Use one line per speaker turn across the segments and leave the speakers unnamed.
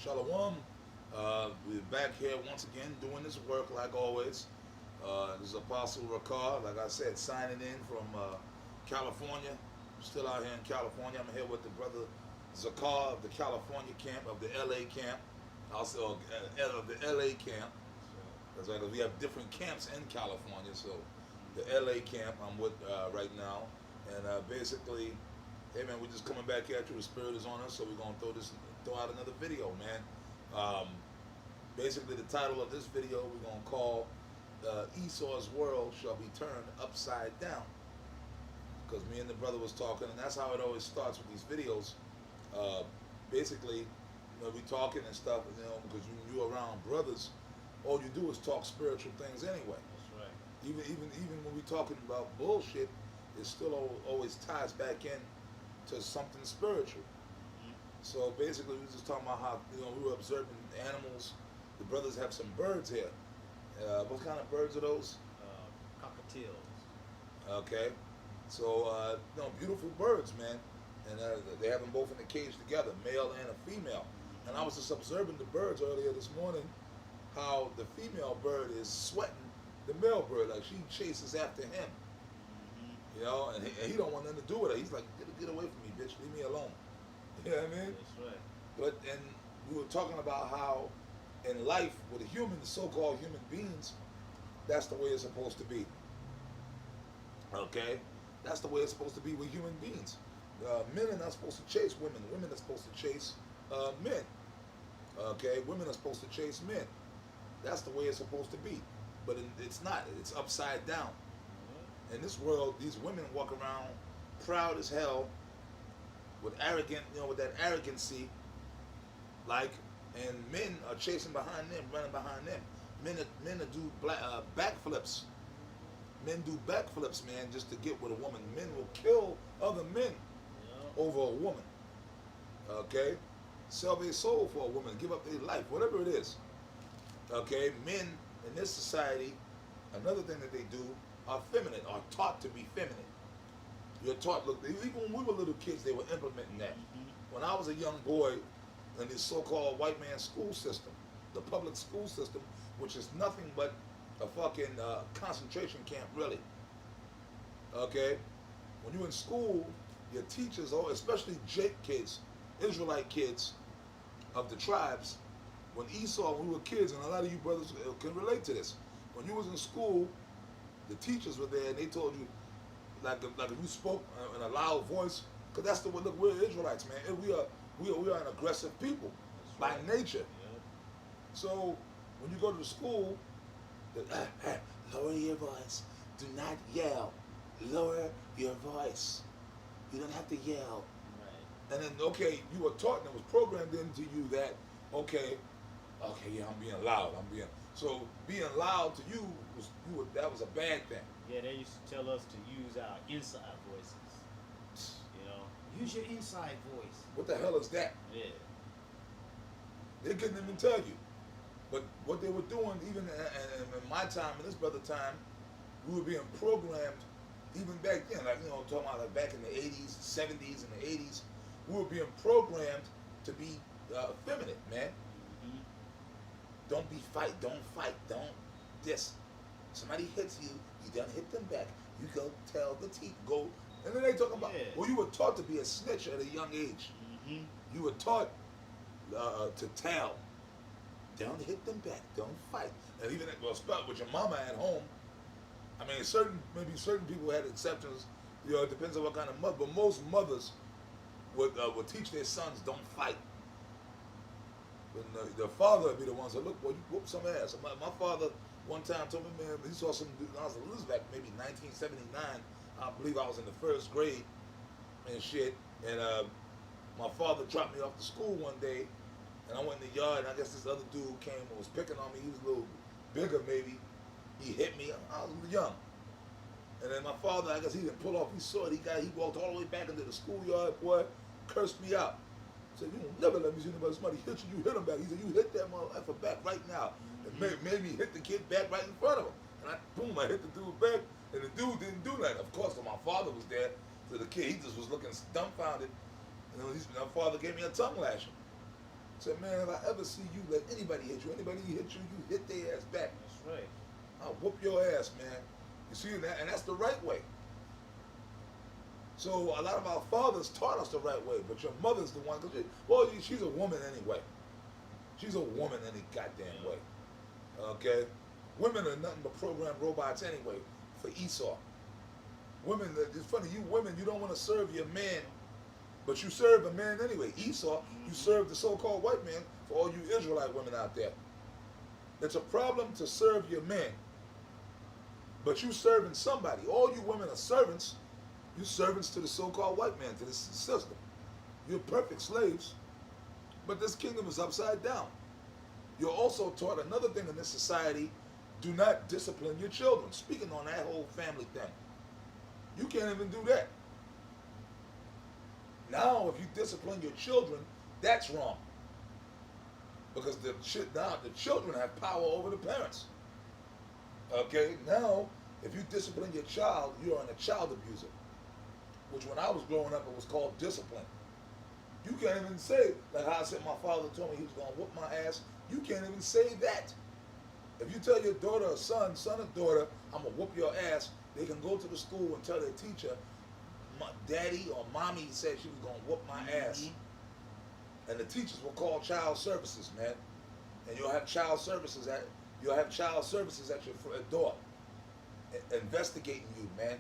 Shalom. We're back here once again doing this work like always. This is Apostle Rakar, like I said, signing in from California. Still out here in California. I'm here with the brother Zakar of the California camp, of the LA camp, also of the LA camp. That's right, 'cause we have different camps in California. So the LA camp I'm with right now. And basically, hey man, we're just coming back at you. The spirit is on us, so we're gonna throw out another video, man. Basically, the title of this video we're gonna call "Esau's World Shall Be Turned Upside Down," because me and the brother was talking, and that's how it always starts with these videos. Basically, we talking and stuff, because when you're around brothers, all you do is talk spiritual things anyway.
That's right.
Even when we talking about bullshit, it still always ties back in to something spiritual. So basically, we were just talking about how we were observing animals. The brothers have some birds here. What kind of birds are those?
Cockatiels.
Okay, so beautiful birds, man, and they have them both in the cage together, male and a female. And I was just observing the birds earlier this morning, how the female bird is sweating the male bird, like she chases after him. And he don't want nothing to do with her. He's like, get away from me, bitch, leave me alone. You know what I mean?
That's right.
But and we were talking about how in life with humans, so-called human beings, that's the way it's supposed to be. Okay? That's the way it's supposed to be with human beings. Men are not supposed to chase women. Women are supposed to chase men. Okay? Women are supposed to chase men. That's the way it's supposed to be. But it's not. It's upside down. In this world, these women walk around proud as hell, with with that arrogancy, and men are chasing behind them, running behind them. Men do backflips. Men do backflips, man, just to get with a woman. Men will kill other men over a woman. Okay, sell their soul for a woman, give up their life, whatever it is. Okay, men in this society, another thing that they do, are feminine, are taught to be feminine. You're taught, look, even when we were little kids, they were implementing that. When I was a young boy in this so-called white man school system, the public school system, which is nothing but a fucking concentration camp, really. Okay? When you're in school, your teachers, especially Jake kids, Israelite kids of the tribes, when we were kids, and a lot of you brothers can relate to this, when you was in school, the teachers were there and they told you, like if you spoke in a loud voice, because that's the way. Look, we're Israelites, man. And we are an aggressive people by nature.
Yeah.
So when you go to the school, lower your voice. Do not yell. Lower your voice. You don't have to yell.
Right.
And then you were taught and it was programmed into you that okay, yeah, I'm being loud. So being loud to you that was a bad thing.
Yeah, they used to tell us to use our inside voices. Use your inside voice.
What the hell is that?
Yeah.
They couldn't even tell you. But what they were doing, even in my time, in this brother time, we were being programmed, even back then, talking about like back in the 80s, 70s, and the 80s, we were being programmed to be feminine, man. Don't fight, don't this. Somebody hits you, you don't hit them back. You go tell the teeth, go. And then they talk about, you were taught to be a snitch at a young age. You were taught to tell. Don't hit them back, don't fight. And even with your mama at home, I mean, maybe certain people had exceptions. It depends on what kind of mother. But most mothers would teach their sons don't fight. And the father would be the ones that look, boy, you whoop some ass. My father one time told me, man, he saw some dude. I was back maybe 1979. I believe I was in the first grade and shit. And my father dropped me off to school one day, and I went in the yard, and I guess this other dude came and was picking on me. He was a little bigger, maybe. He hit me. I was young. And then my father, I guess he didn't pull off. He saw it. He walked all the way back into the schoolyard, boy, cursed me out. Said, you will never let me see somebody hit you. You hit him back. He said, you hit that motherfucker back right now. And made me hit the kid back right in front of him. And I hit the dude back, and the dude didn't do that. Of course, my father was there. So the kid, he just was looking dumbfounded. And my father gave me a tongue lashing. Said, man, if I ever see you let anybody hit you, you hit their ass back.
That's right.
I'll whoop your ass, man. You see that? And that's the right way. So a lot of our fathers taught us the right way, but your mother's the one, she's a woman anyway. She's a woman any goddamn way. Okay? Women are nothing but programmed robots anyway for Esau. Women, it's funny, you women, you don't want to serve your man, but you serve a man anyway. Esau, you serve the so-called white man for all you Israelite women out there. It's a problem to serve your man, but you serving somebody. All you women are servants. You're servants to the so-called white man, to this system. You're perfect slaves, but this kingdom is upside down. You're also taught another thing in this society: do not discipline your children. Speaking on that whole family thing, you can't even do that. Now, if you discipline your children, that's wrong, because now the children have power over the parents. Okay, now if you discipline your child, you are a child abuser. Which when I was growing up, it was called discipline. You can't even say, like how I said my father told me he was going to whoop my ass. You can't even say that. If you tell your daughter or son or daughter, I'm going to whoop your ass, they can go to the school and tell their teacher, my daddy or mommy said she was going to whoop my ass. And the teachers will call child services, man. And you'll have child services at your door, investigating you, man.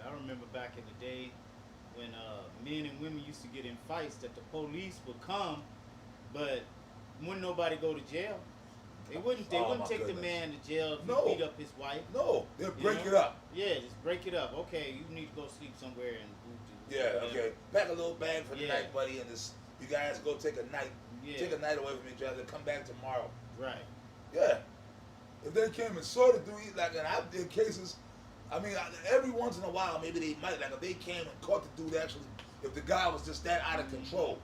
I remember back in the day when men and women used to get in fights that the police would come, but wouldn't nobody go to jail. They wouldn't take the man to jail if he beat up his wife.
No, they'll break it up.
Yeah, just break it up. Okay, you need to go sleep somewhere and
okay. Pack a little bag for the night, buddy, and you guys go take a night away from each other. Come back tomorrow.
Right.
Yeah. If they came and saw the dude, and I did cases. I mean, every once in a while, maybe they might, if they came and caught the dude actually, if the guy was just that out of control,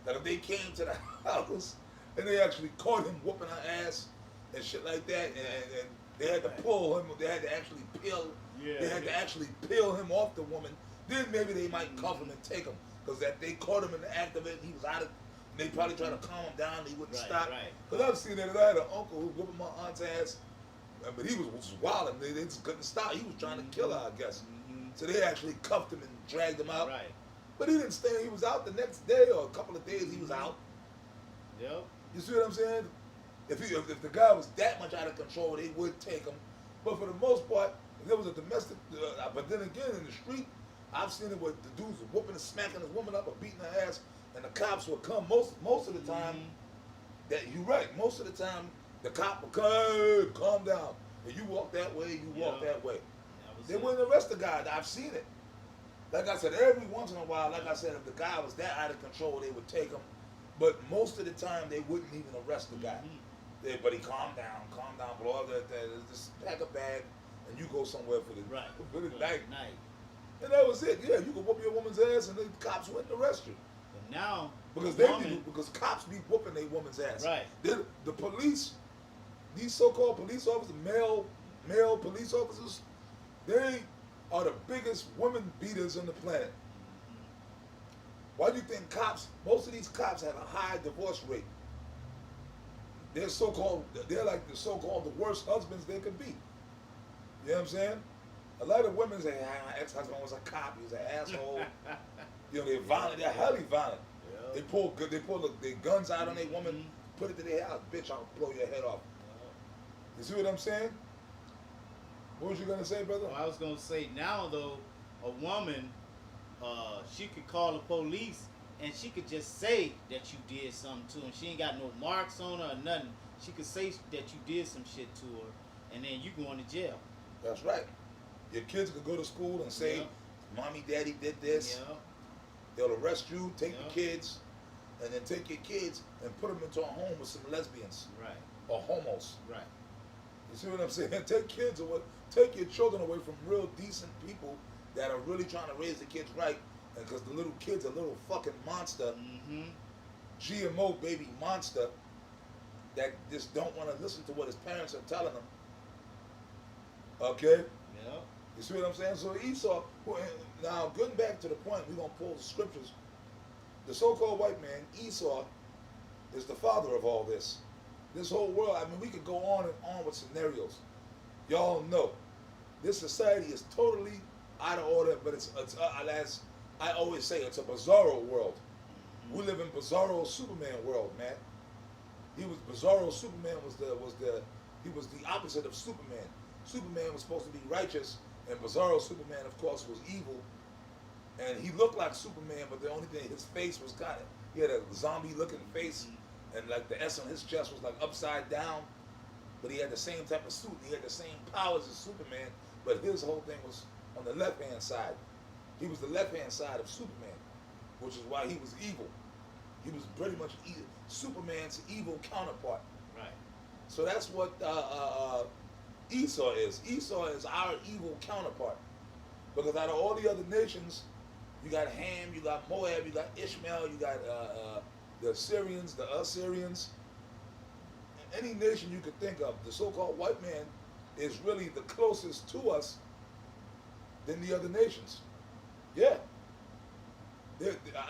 if they came to the house and they actually caught him whooping her ass and shit like that, and they had to pull him, they had to actually peel him off the woman, then maybe they might cuff him and take him, because that they caught him in the act of it, he was out of, and they probably tried to calm him down, and he wouldn't stop. Because I've seen that, I had an uncle who whooping my aunt's ass. But he was wilding. They just couldn't stop. He was trying to kill her, I guess. So they actually cuffed him and dragged him out.
Right.
But he didn't stay. He was out the next day or a couple of days. He was out.
Yep.
You see what I'm saying? If the guy was that much out of control, they would take him. But for the most part, if there was a domestic. But then again, in the street, I've seen it where the dudes were whooping and smacking his woman up or beating her ass, and the cops would come. Most of the time, that you're right. Most of the time. The cop will come, calm down. If you walk that way, you walk that way. They wouldn't arrest the guy. I've seen it. Like I said, every once in a while, like I said, if the guy was that out of control, they would take him. But most of the time, they wouldn't even arrest the guy. But he calm down, blah, just pack a bag, and you go somewhere for the night. And that was it. Yeah, you could whoop your woman's ass, and the cops wouldn't arrest you.
But now,
because cops be whooping their woman's ass.
Right.
The police. These so-called police officers, male police officers, they are the biggest women beaters on the planet. Why do you think most of these cops have a high divorce rate? They're like the so-called the worst husbands they could be. You know what I'm saying? A lot of women say, my ex-husband was a cop, he was an asshole. They're violent, they're highly violent. Yeah. They pull their guns out on their woman, put it to their house, bitch, I'll blow your head off. You see what I'm saying? What was you going to say, brother?
Well, I was going to say, now, though, a woman, she could call the police, and she could just say that you did something to her. She ain't got no marks on her or nothing. She could say that you did some shit to her, and then you going to jail.
That's right. Your kids could go to school and say, Mommy, Daddy did this.
Yeah.
They'll arrest you, take the kids, and then take your kids and put them into a home with some lesbians.
Right.
Or homos.
Right.
You see what I'm saying? Take your children away from real decent people that are really trying to raise the kids right, because the little kid's a little fucking monster, GMO baby monster, that just don't want to listen to what his parents are telling him. Okay?
Yeah.
You see what I'm saying? So Esau, now getting back to the point, we're going to pull the scriptures. the so-called white man, Esau, is the father of all this. This whole world, I mean, we could go on and on with scenarios. Y'all know, this society is totally out of order, but it's as I always say, it's a bizarro world. We live in bizarro Superman world, man. Bizarro Superman was the opposite of Superman. Superman was supposed to be righteous, and bizarro Superman, of course, was evil. And he looked like Superman, but the only thing, his face was kind of, he had a zombie-looking face, and like the S on his chest was like upside down, but he had the same type of suit, he had the same powers as Superman, but his whole thing was on the left-hand side. He was the left-hand side of Superman, which is why he was evil. He was pretty much Superman's evil counterpart.
Right.
So that's what Esau is. Esau is our evil counterpart. Because out of all the other nations, you got Ham, you got Moab, you got Ishmael, you got the Assyrians, the Assyrians. Any nation you could think of, the so-called white man is really the closest to us than the other nations. Yeah.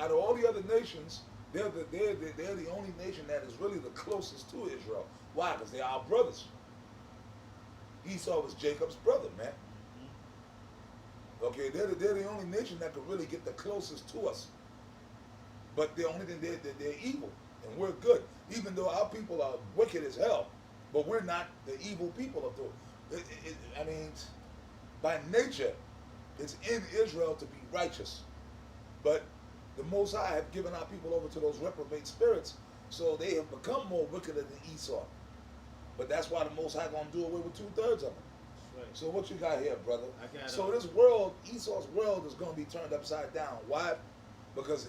Out of all the other nations, they're the only nation that is really the closest to Israel. Why? Because they're our brothers. Esau was Jacob's brother, man. Okay, they're the only nation that could really get the closest to us. But the only thing, they're evil, and we're good. Even though our people are wicked as hell, but we're not the evil people of the. I mean, by nature, it's in Israel to be righteous. But the Most High have given our people over to those reprobate spirits, so they have become more wickeder than Esau. But that's why the Most High gonna do away with 2/3 of them.
Right.
So what you got here, brother? So
this
world, Esau's world, is going to be turned upside down. Why? Because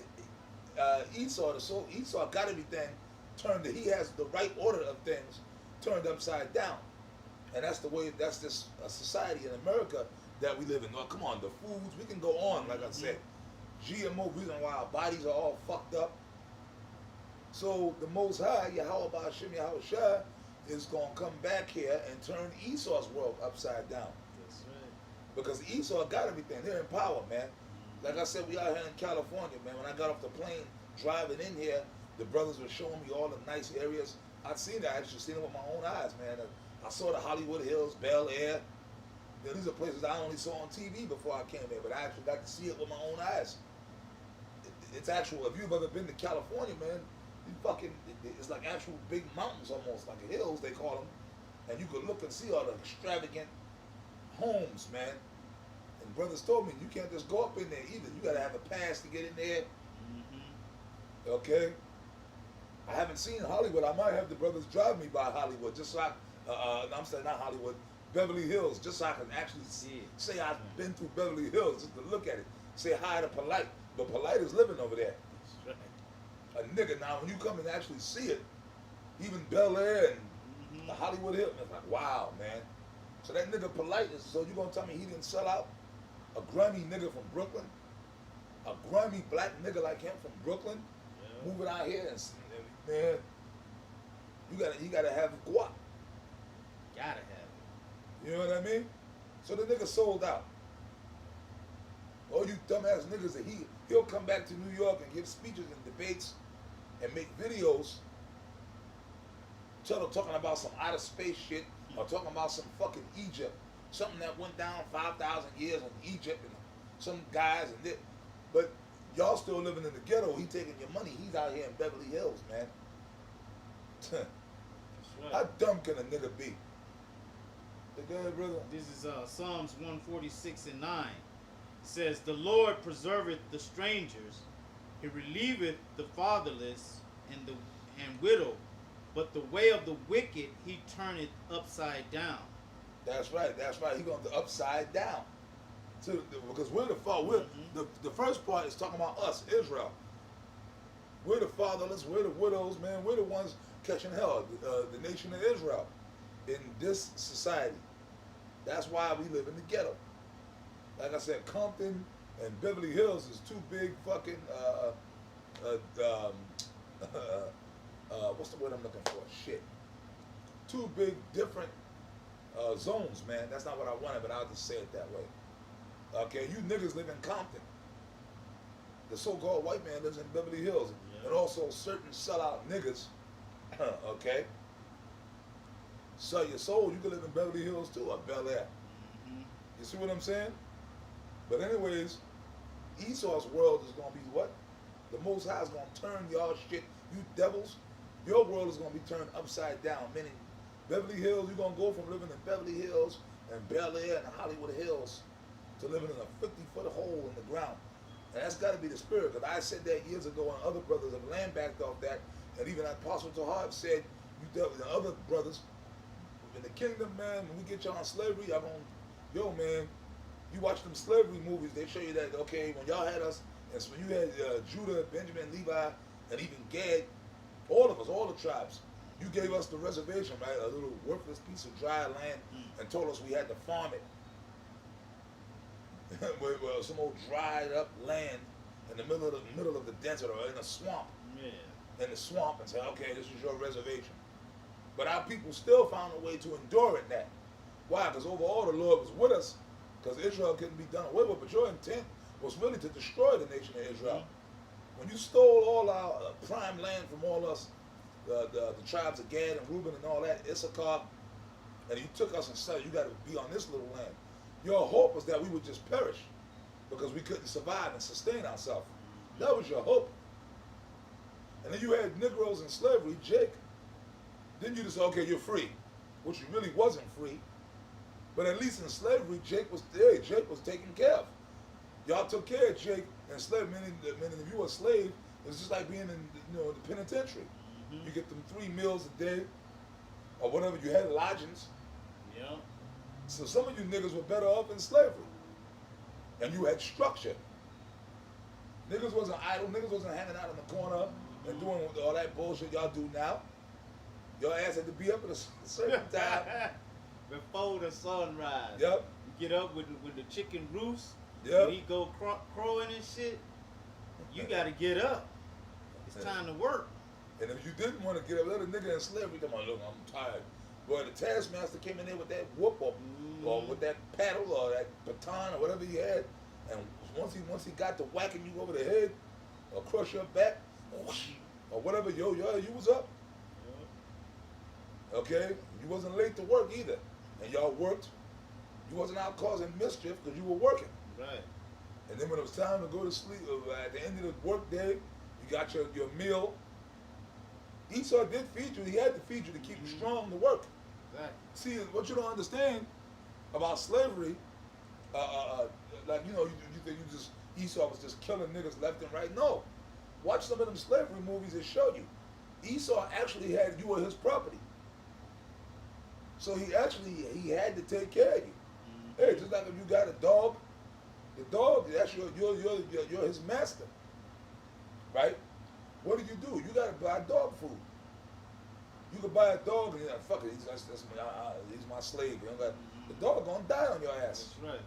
Esau got everything turned. He has the right order of things turned upside down, and that's the way. That's this society in America that we live in. Oh, come on, the foods. We can go on, like I said. GMO, reason why our bodies are all fucked up. So the Most High, YAHAWAH, Yahawashi, is going to come back here and turn Esau's world upside down.
That's right.
Because Esau got everything. They're in power, man. Like I said, we out here in California, man. When I got off the plane driving in here, the brothers were showing me all the nice areas. I'd seen it. I actually seen it with my own eyes, man. I saw the Hollywood Hills, Bel Air. You know, these are places I only saw on TV before I came here, but I actually got to see it with my own eyes. It's actual. If you've ever been to California, man, it's like actual big mountains almost, like hills they call them, and you could look and see all the extravagant homes, man. And brothers told me you can't just go up in there either. You gotta have a pass to get in there. Mm-hmm. Okay. I haven't seen Hollywood. I might have the brothers drive me by Hollywood, just so I'm saying not Hollywood, Beverly Hills, just so I can actually say I've been through Beverly Hills, just to look at it. Say hi to Polite, but Polite is living over there. A nigga, now when you come and actually see it, even Bel Air and the Hollywood Hills, it's like, wow, man. So that nigga Polite is, so you gonna tell me he didn't sell out? A grimy nigga from Brooklyn? A grimy black nigga like him from Brooklyn? Yeah. Moving out here and man, you gotta have guap.
Gotta have it.
You know what I mean? So the nigga sold out. All you dumbass niggas that he'll come back to New York and give speeches and debates and make videos talking about some outer space shit or talking about some fucking Egypt, something that went down 5,000 years in Egypt and some guys and this. But y'all still living in the ghetto. He taking your money. He's out here in Beverly Hills, man.
Right.
How dumb can a nigga be? Go ahead, brother.
This is Psalms 146:9. Says, the Lord preserveth the strangers, he relieveth the fatherless and widow, but the way of the wicked he turneth upside down.
That's right. He going to upside down. So, because we're the father. The first part is talking about us, Israel. We're the fatherless. We're the widows, man. We're the ones catching hell. The nation of Israel in this society. That's why we live in the ghetto. Like I said, Compton and Beverly Hills is two big fucking what's the word I'm looking for? Shit. Two big different zones, man. That's not what I wanted, but I'll just say it that way. Okay, you niggas live in Compton. the so-called white man lives in Beverly Hills, and also certain sellout niggas, okay, sell your soul. You can live in Beverly Hills too, or Bel Air. You see what I'm saying? But anyways, Esau's world is gonna be what? The Most High is gonna turn y'all shit, you devils. Your world is gonna be turned upside down. Meaning, Beverly Hills, you're gonna go from living in Beverly Hills and Bel Air and Hollywood Hills to living in a 50-foot hole in the ground. And that's got to be the spirit. Because I said that years ago, and other brothers have land backed off that. And even Apostle Tahar said, you dealt with the other brothers in the kingdom, man. When we get y'all on slavery, y'all gonna, yo, man. You watch them slavery movies, they show you that, okay, when y'all had us, and so when you had Judah, Benjamin, Levi, and even Gad, all of us, all the tribes, you gave us the reservation, right? A little worthless piece of dry land, and told us we had to farm it. Well, some old dried up land in the middle of the desert or in a swamp. Yeah. In the swamp, and say, okay, this is your reservation. But our people still found a way to endure in that. Why? Because overall the Lord was with us. Because Israel couldn't be done away with, but your intent was really to destroy the nation of Israel. When you stole all our prime land from all us, the tribes of Gad and Reuben and all that, Issachar, and you took us and said, you got to be on this little land. Your hope was that we would just perish because we couldn't survive and sustain ourselves. That was your hope. And then you had Negroes in slavery, Jake. Then you just say, okay, you're free, which you really wasn't free. But at least in slavery, Jake was there. Jake was taken care of. Y'all took care of Jake in slavery, meaning if you were a slave, it's just like being in the penitentiary. You get them 3 meals a day, or whatever. You had lodgings. Yeah. So some of you niggas were better off in slavery, and you had structure. Niggas wasn't idle. Niggas wasn't hanging out in the corner and doing all that bullshit y'all do now. Your ass had to be up at a certain time.
Before the sunrise.
Yep.
You get up with the chicken roost.
Yep.
When he go crowing and shit, you got to get up. It's time to work.
And if you didn't want to get up, let a nigga in slavery come on, look, I'm tired. Boy, the taskmaster came in there with that whoop or with that paddle or that baton or whatever he had, and once he got to whacking you over the head or crush your back or whatever, you was up. Okay, you wasn't late to work either, and y'all worked. You wasn't out causing mischief because you were working. Right. And then when it was time to go to sleep, at the end of the work day, you got your meal. Esau did feed you. He had to feed you to keep you strong to work. Exactly. See, what you don't understand about slavery, like, you think Esau was just killing niggas left and right. No. Watch some of them slavery movies that show you. Esau actually had, you were his property. So he had to take care of you. Hey, just like if you got a dog, the dog, that's you're his master. Right? What do? You gotta buy dog food. You could buy a dog and you're like, fuck it, he's my slave. The dog gonna die on your ass. That's right.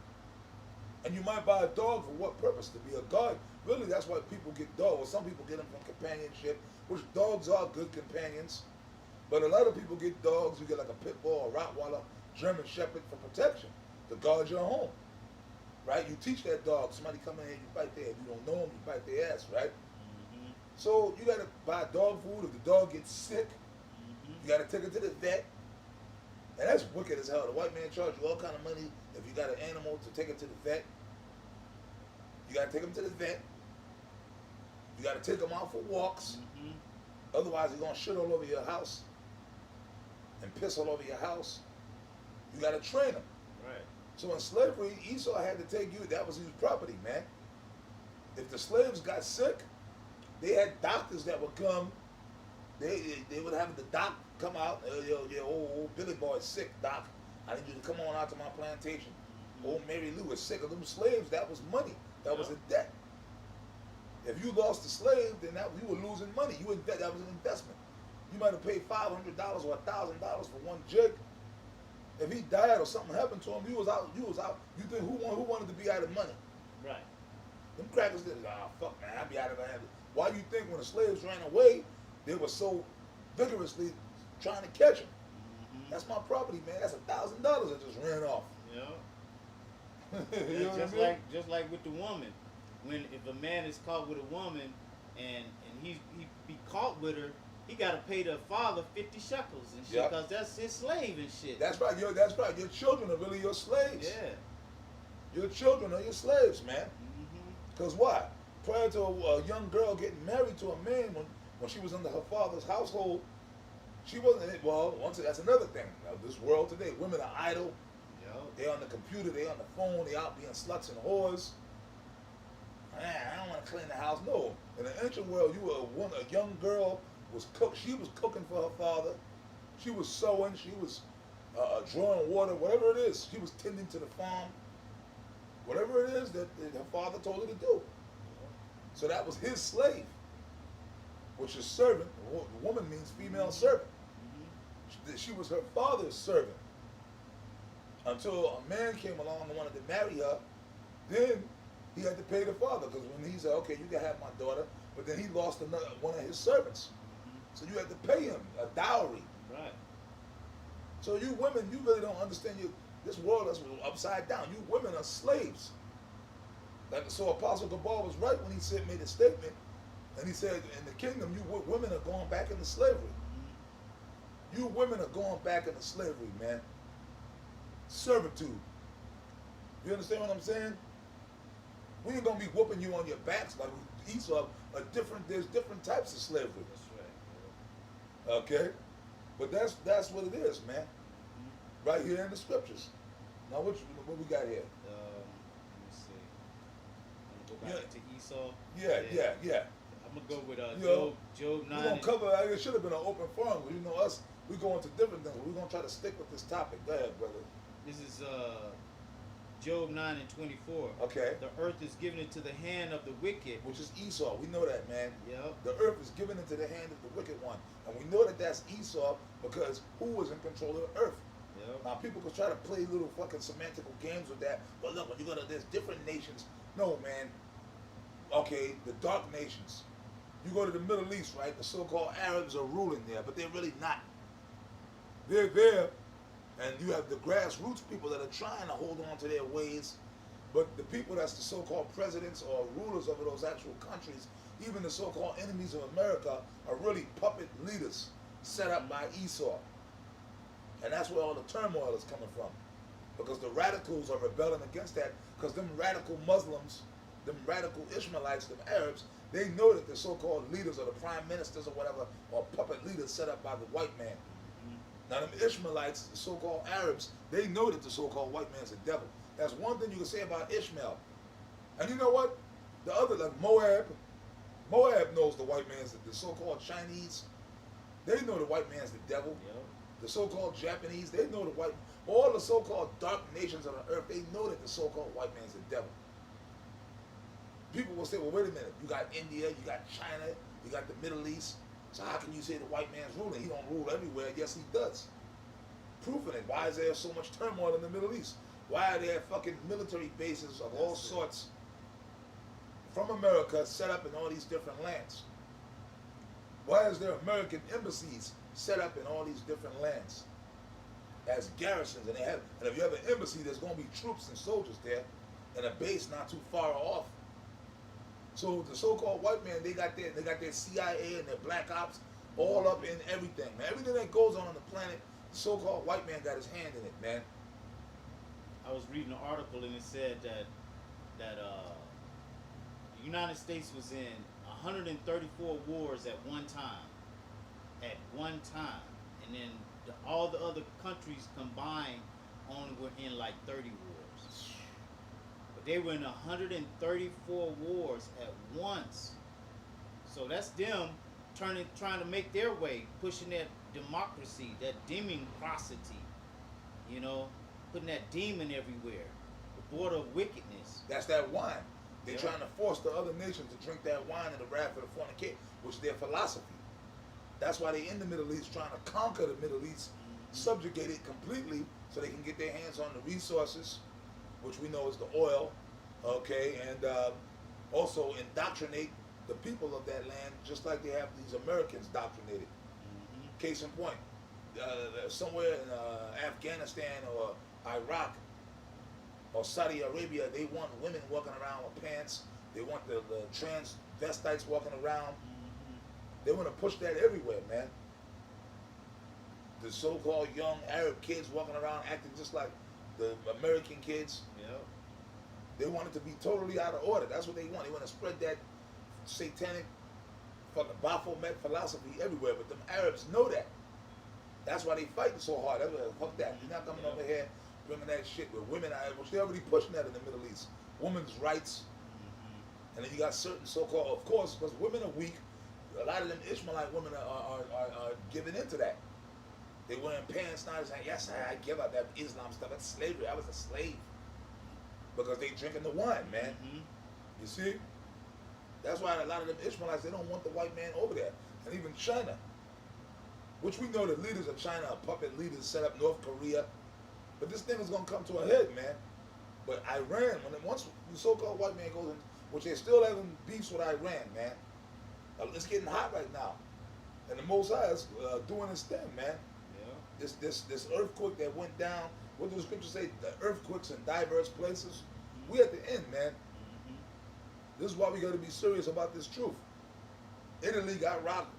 And you might buy a dog for what purpose? To be a guard. Really, that's why people get dogs. Well, some people get them from companionship, which dogs are good companions. But a lot of people get dogs. You get like a pit bull, a Rottweiler, German Shepherd for protection, to guard your home. Right? You teach that dog. Somebody come in here, you bite their head. You don't know them, you bite their ass, right? So you gotta buy dog food. If the dog gets sick, you gotta take it to the vet. And that's wicked as hell. The white man charge you all kind of money if you got an animal to take it to the vet. You gotta take him to the vet. You gotta take him out for walks. Otherwise, he's gonna shit all over your house and piss all over your house. You gotta train him. Right. So in slavery, Esau had to take you. That was his property, man. If the slaves got sick, they had doctors that would come. They would have the doc come out. Your old Billy boy is sick, doc. I need you to come on out to my plantation. Old Mary Lou is sick. Of them slaves, that was money. That was a debt. If you lost a slave, then you were losing money. That was an investment. You might have paid $500 or $1,000 for one jig. If he died or something happened to him, you was out. You think who wanted to be out of money? Right. Them crackers did. Fuck, man, I'd be out of money. Why do you think when the slaves ran away, they were so vigorously trying to catch him? That's my property, man. That's $1,000 that just ran off. Yeah. You know
just like with the woman. when if a man is caught with a woman and he be caught with her, he got to pay the father 50 shekels and shit,
Yep.
because that's his slave and shit.
That's right. That's right. Your children are really your slaves.
Yeah.
Your children are your slaves, man.
Mm-hmm.
Because why? Prior to a young girl getting married to a man when she was under her father's household, she wasn't. Well, that's another thing. Now, this world today, women are idle.
Yo.
They're on the computer. They're on the phone. They're out being sluts and whores. Man, I don't want to clean the house. No. In the ancient world, you were a young girl was cook. She was cooking for her father. She was sewing. She was drawing water. Whatever it is, she was tending to the farm. Whatever it is that her father told her to do. So that was his slave, which is servant. The woman means female servant. She was her father's servant. Until a man came along and wanted to marry her, then he had to pay the father, because when he said, okay, you can have my daughter, but then he lost one of his servants. So you had to pay him a dowry.
Right.
So you women, you really don't understand this world is upside down. You women are slaves. So Apostle Gabal was right when he made a statement, and he said, in the kingdom, you women are going back into slavery. You women are going back into slavery, man. Servitude. You understand what I'm saying? We ain't gonna be whooping you on your backs like Esau. There's different types of slavery.
That's right.
Okay, but that's what it is, man. Right here in the scriptures. Now what we got here?
Let me see. I'm gonna go back to Esau.
Yeah.
I'm gonna go with Job 9.
We're gonna cover. It should have been an open forum. You know us. We go into different things. We're gonna try to stick with this topic. Go ahead, brother.
This is Job 9 and 24.
Okay.
The earth is given into the hand of the wicked.
Which is Esau. We know that, man.
Yep.
The earth is given into the hand of the wicked one, and we know that that's Esau because who was in control of the earth?
Yep.
Now people can try to play little fucking semantical games with that. But look, when you go to there's different nations. No, man. Okay, the dark nations. You go to the Middle East, right? The so-called Arabs are ruling there, but they're really not. They're there, and you have the grassroots people that are trying to hold on to their ways. But the people that's the so-called presidents or rulers over those actual countries, even the so-called enemies of America, are really puppet leaders set up by Esau. And that's where all the turmoil is coming from. Because the radicals are rebelling against that, because them radical Muslims, them radical Ishmaelites, them Arabs, they know that the so-called leaders or the prime ministers or whatever are puppet leaders set up by the white man. Now them Ishmaelites, the so-called Arabs, they know that the so-called white man's the devil. That's one thing you can say about Ishmael. And you know what? The other, like Moab knows the white man's the so-called Chinese. They know the white man's the devil.
Yep.
The so-called Japanese, they know all the so-called dark nations on the earth, they know that the so-called white man's the devil. People will say, well, wait a minute, you got India, you got China, you got the Middle East, so how can you say the white man's ruling? He don't rule everywhere. Yes, he does. Proof in it. Why is there so much turmoil in the Middle East? Why are there fucking military bases of all sorts from America set up in all these different lands? Why is there American embassies set up in all these different lands as garrisons? And if you have an embassy, there's going to be troops and soldiers there, and a base not too far off. So the so-called white man, they got their CIA and their black ops all up in everything, man. Everything that goes on the planet, the so-called white man got his hand in it, man.
I was reading an article and it said that the United States was in 134 wars at one time. And then all the other countries combined only were in like 30 wars. But they were in 134 wars at once. So that's them trying to make their way, pushing that democracy, that democracy, you know, putting that demon everywhere, the border of wickedness.
That's that wine. They're
Yeah.
trying to force the other nations to drink that wine in the wrath of the fornicate, which is their philosophy. That's why they in the Middle East trying to conquer the Middle East, subjugate it completely so they can get their hands on the resources, which we know is the oil, okay, and also indoctrinate the people of that land just like they have these Americans indoctrinated. Case in point, somewhere in Afghanistan or Iraq or Saudi Arabia, they want women walking around with pants They want the transvestites walking around.
Mm-hmm.
They want to push that everywhere, man. The so-called young Arab kids walking around acting just like the American kids.
Yep.
They want it to be totally out of order. That's what they want. They want to spread that satanic fucking Baphomet philosophy everywhere. But them Arabs know that. That's why they fighting so hard. That's why, fuck that. You're not coming over here bringing that shit with women. Which they're already pushing that in the Middle East. Women's rights.
Mm-hmm.
And then you got certain so-called, of course, because women are weak. A lot of them Ishmaelite women are giving into that. They wearing pants now. It's like, yes, I give up that Islam stuff. That's slavery. I was a slave. Because they drinking the wine, man.
Mm-hmm.
You see? That's why a lot of them Ishmaelites, they don't want the white man over there. And even China. Which we know the leaders of China are puppet leaders set up North Korea. But this thing is going to come to a head, man. But Iran, once the so-called white man goes in, which they're still having beefs with Iran, man. It's getting hot right now. And the Most High is doing his thing, man.
Yeah.
This earthquake that went down, what does the scripture say? The earthquakes in diverse places. We at the end, man.
Mm-hmm.
This is why we got to be serious about this truth. Italy got rocked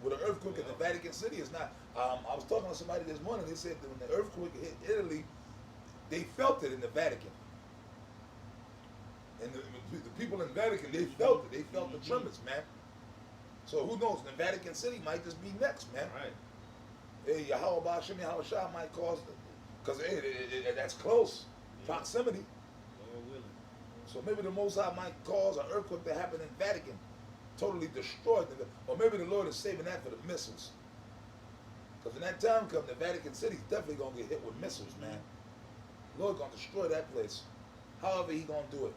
with an earthquake in the Vatican City. It's not. I was talking to somebody this morning. They said that when the earthquake hit Italy, they felt it in the Vatican. And the people in the Vatican, they felt it. They felt the tremors, man. So who knows? The Vatican City might just be next, man.
Right.
Hey, YAHAWAH, Yahawashi might cause, because that's close proximity.
Lord willing.
So maybe the Most High might cause an earthquake to happen in Vatican, totally destroy them. Or maybe the Lord is saving that for the missiles. Because when that time comes, the Vatican City's definitely going to get hit with missiles, man. The Lord's going to destroy that place. However he going to do it.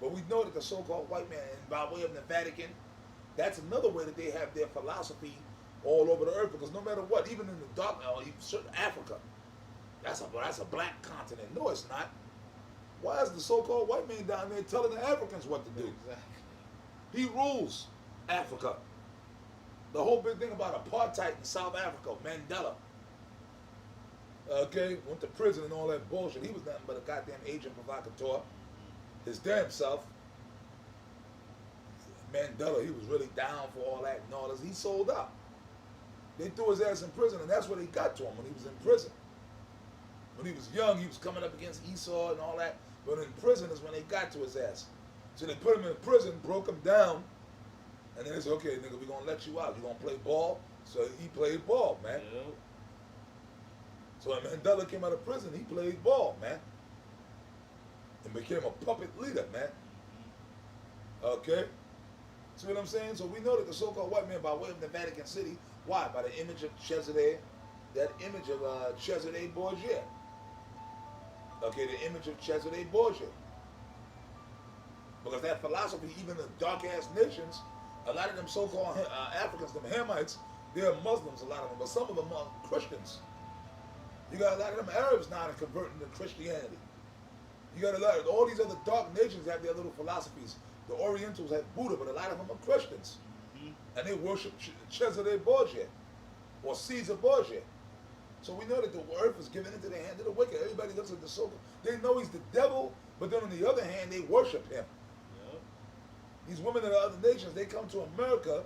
But we know that the so-called white man, and by way of the Vatican, that's another way that they have their philosophy all over the earth. Because no matter what, even in the dark, certain Africa, that's a black continent. No, it's not. Why is the so-called white man down there telling the Africans what to do?
Exactly.
He rules Africa. The whole big thing about apartheid in South Africa, Mandela. Okay, went to prison and all that bullshit. He was nothing but a goddamn agent provocateur. His damn self. Mandela, he was really down for all that and all this. He sold out. They threw his ass in prison, and that's what they got to him when he was in prison. When he was young, he was coming up against Esau and all that. But in prison is when they got to his ass. So they put him in prison, broke him down, and then they said, okay, nigga, we're going to let you out. You going to play ball? So he played ball, man.
Yep.
So when Mandela came out of prison, he played ball, man. And became a puppet leader, man. Okay? See what I'm saying? So we know that the so-called white man, by way of the Vatican City, why? By the image of Cesare, that image of Cesare Borgia. Okay, the image of Cesare Borgia. Because that philosophy, even the dark-ass nations, a lot of them so-called Africans, them Hamites, they're Muslims, a lot of them, but some of them are Christians. You got a lot of them Arabs now that are converting to Christianity. You got a lot of, all these other dark nations have their little philosophies. The Orientals have Buddha, but a lot of them are Christians. Mm-hmm. And they worship Cesare Borgia or Caesar Borgia. So we know that the earth is given into the hand of the wicked. Everybody looks at the soul. They know he's the devil, but then on the other hand, they worship him. Yep. These women of the other nations, they come to America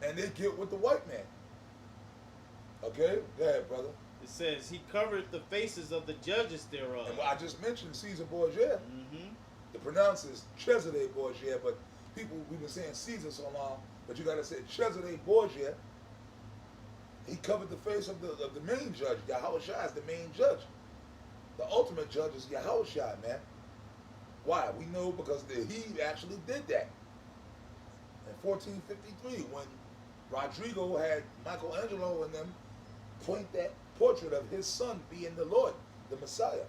and they get with the white man. Okay? Go ahead, brother.
It says, he covered the faces of the judges thereof.
And I just mentioned Caesar Borgia.
Mm-hmm.
The pronounce is Cesare Borgia, but people, we've been saying Caesar so long, but you got to say Cesare Borgia. He covered the face of the main judge. Yahawashi is the main judge. The ultimate judge is Yahawashi, man. Why? We know because he actually did that. In 1453, when Rodrigo had Michelangelo and them point that portrait of his son being the Lord, the Messiah,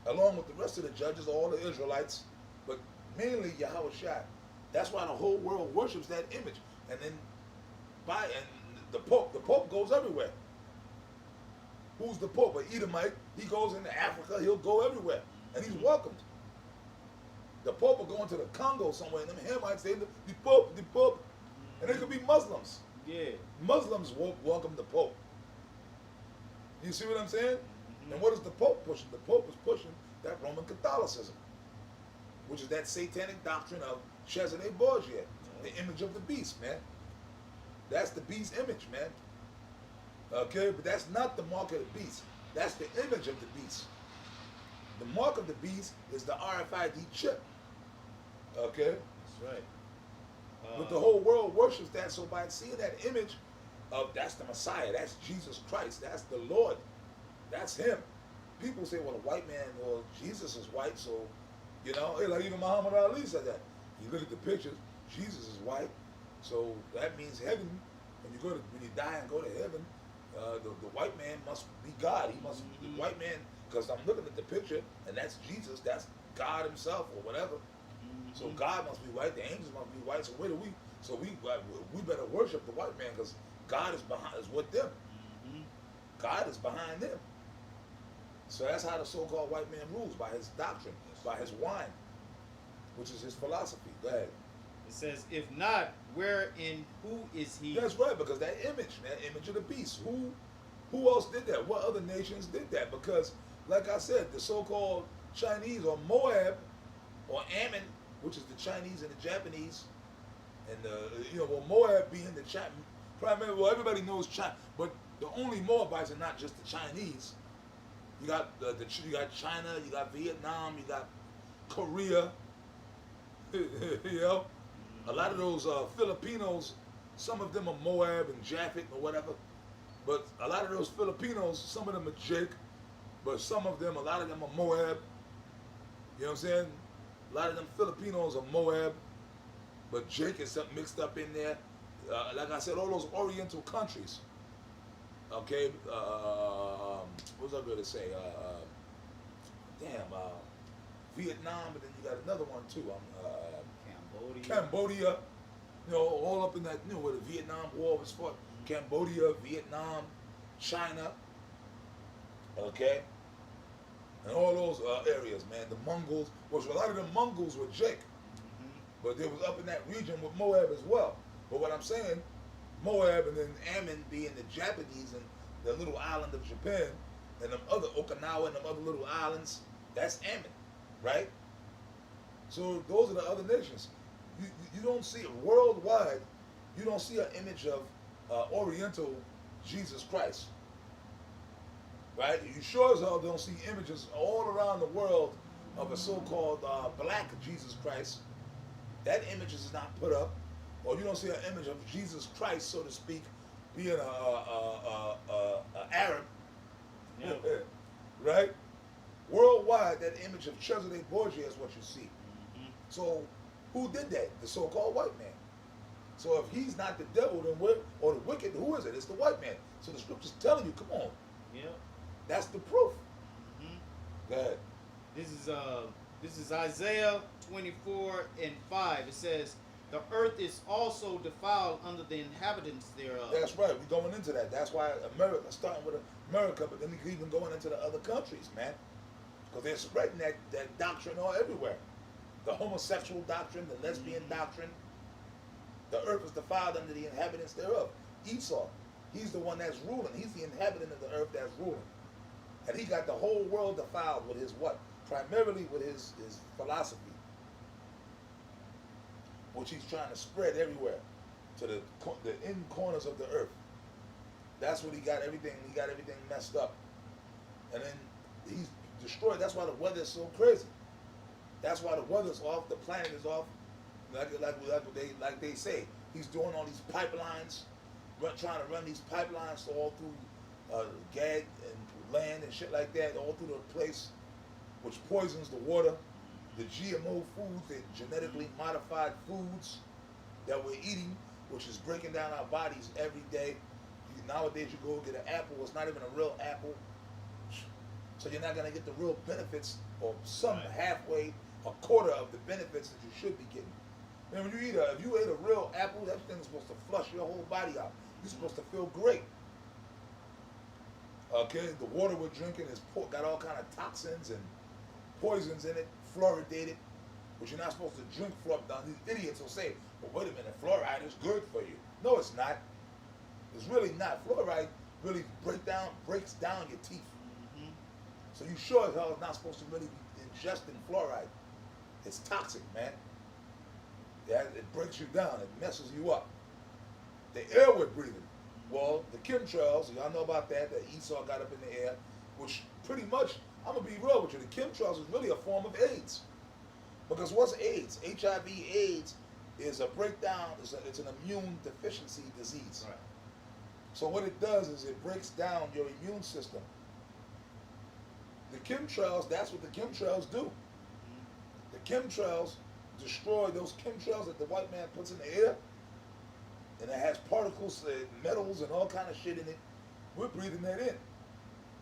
along with the rest of the judges, all the Israelites, but mainly Yahawashi. That's why the whole world worships that image. And then the Pope goes everywhere. Who's the Pope? An Edomite. He goes into Africa, he'll go everywhere. And he's welcomed. The Pope will go into the Congo somewhere, and them Hamites say, the Pope. And they could be Muslims.
Yeah.
Muslims welcome the Pope. You see what I'm saying? Mm-hmm. And what is the Pope pushing? The Pope is pushing that Roman Catholicism. which is that satanic doctrine of Cesare Borgia, the image of the beast, man. That's the beast image, man. Okay, but that's not the mark of the beast. That's the image of the beast. The mark of the beast is the RFID chip. Okay?
That's right.
But the whole world worships that, so by seeing that image of that's the Messiah, that's Jesus Christ, that's the Lord, that's him. People say, well, the white man, well, Jesus is white, so, you know, like even Muhammad Ali said that. You look at the pictures, Jesus is white, so that means heaven. When you die and go to heaven, the white man must be God. He must be the white man, because I'm looking at the picture, and that's Jesus, that's God himself, or whatever. So God must be white, the angels must be white. So where do we? So we better worship the white man, because God is with them. God is behind them. So that's how the so-called white man rules, by his doctrine, by his wine, which is his philosophy. Go ahead.
It says, if not, where and who is he?
That's right, because that image of the beast. Who else did that? What other nations did that? Because, like I said, the so-called Chinese, or Moab, or Ammon, which is the Chinese and the Japanese, and Moab being the China, primarily. Well, everybody knows China, but the only Moabites are not just the Chinese. You got you got China, you got Vietnam, you got Korea. You know, a lot of those Filipinos, some of them are Moab and Japhet or whatever, but a lot of those Filipinos, some of them are Jake, but a lot of them are Moab. You know what I'm saying? A lot of them Filipinos are Moab, but Jake is mixed up in there. Like I said, all those Oriental countries. Okay, what was I going to say? Vietnam, and then you got another one too. Cambodia. You know, all up in that, where the Vietnam War was fought. Cambodia, Vietnam, China. Okay, and all those areas, man. The Mongols, which a lot of the Mongols were Jake, but they was up in that region with Moab as well. But what I'm saying, Moab and then Ammon being the Japanese and the little island of Japan, and them other Okinawa and them other little islands, that's Ammon, right? So those are the other nations. You don't see it worldwide. You don't see an image of Oriental Jesus Christ, right? You sure as hell don't see images all around the world of a so-called black Jesus Christ. That image is not put up. Or you don't see an image of Jesus Christ, so to speak, being a Arab, right? Worldwide, that image of Cesare Borgia is what you see. So, who did that? The so-called white man. So, if he's not the devil, then or the wicked, who is it? It's the white man. So the scripture's telling you, come on.
Yeah.
That's the proof. Go ahead.
This is Isaiah 24:5. It says, the earth is also defiled under the inhabitants thereof.
That's right. We're going into that. That's why America, starting with America, but then we even going into the other countries, man. Because they're spreading that doctrine all everywhere. The homosexual doctrine, the lesbian doctrine. The earth is defiled under the inhabitants thereof. Esau, he's the one that's ruling. He's the inhabitant of the earth that's ruling. And he got the whole world defiled with his what? Primarily with his philosophy, which he's trying to spread everywhere, to the end corners of the earth. That's what he got everything messed up. And then he's destroyed. That's why the weather is so crazy. That's why the weather's off, the planet is off. Like they say. He's doing all these pipelines, trying to run these pipelines all through Gag and land and shit like that, all through the place, which poisons the water. The GMO foods, the genetically modified foods that we're eating, which is breaking down our bodies every day. Nowadays, you go get an apple, it's not even a real apple. So you're not going to get the real benefits, or halfway, a quarter of the benefits that you should be getting. And when if you ate a real apple, that thing's supposed to flush your whole body out. You're supposed to feel great. Okay, the water we're drinking got all kind of toxins and poisons in it, fluoridated, which you're not supposed to drink fluoride. These idiots will say, well, wait a minute, fluoride is good for you. No, it's not. It's really not. Fluoride really breaks down your teeth. So you sure as hell is not supposed to really be ingesting fluoride. It's toxic, man. Yeah, it breaks you down. It messes you up. The air we're breathing. Well, the chemtrails, y'all know about that Esau got up in the air, which pretty much, I'm going to be real with you, the chemtrails is really a form of AIDS. Because what's AIDS? HIV AIDS is a breakdown, it's an immune deficiency disease.
Right.
So what it does is it breaks down your immune system. The chemtrails, that's what the chemtrails do. The chemtrails destroy those chemtrails that the white man puts in the air, and it has particles, metals, and all kind of shit in it. We're breathing that in.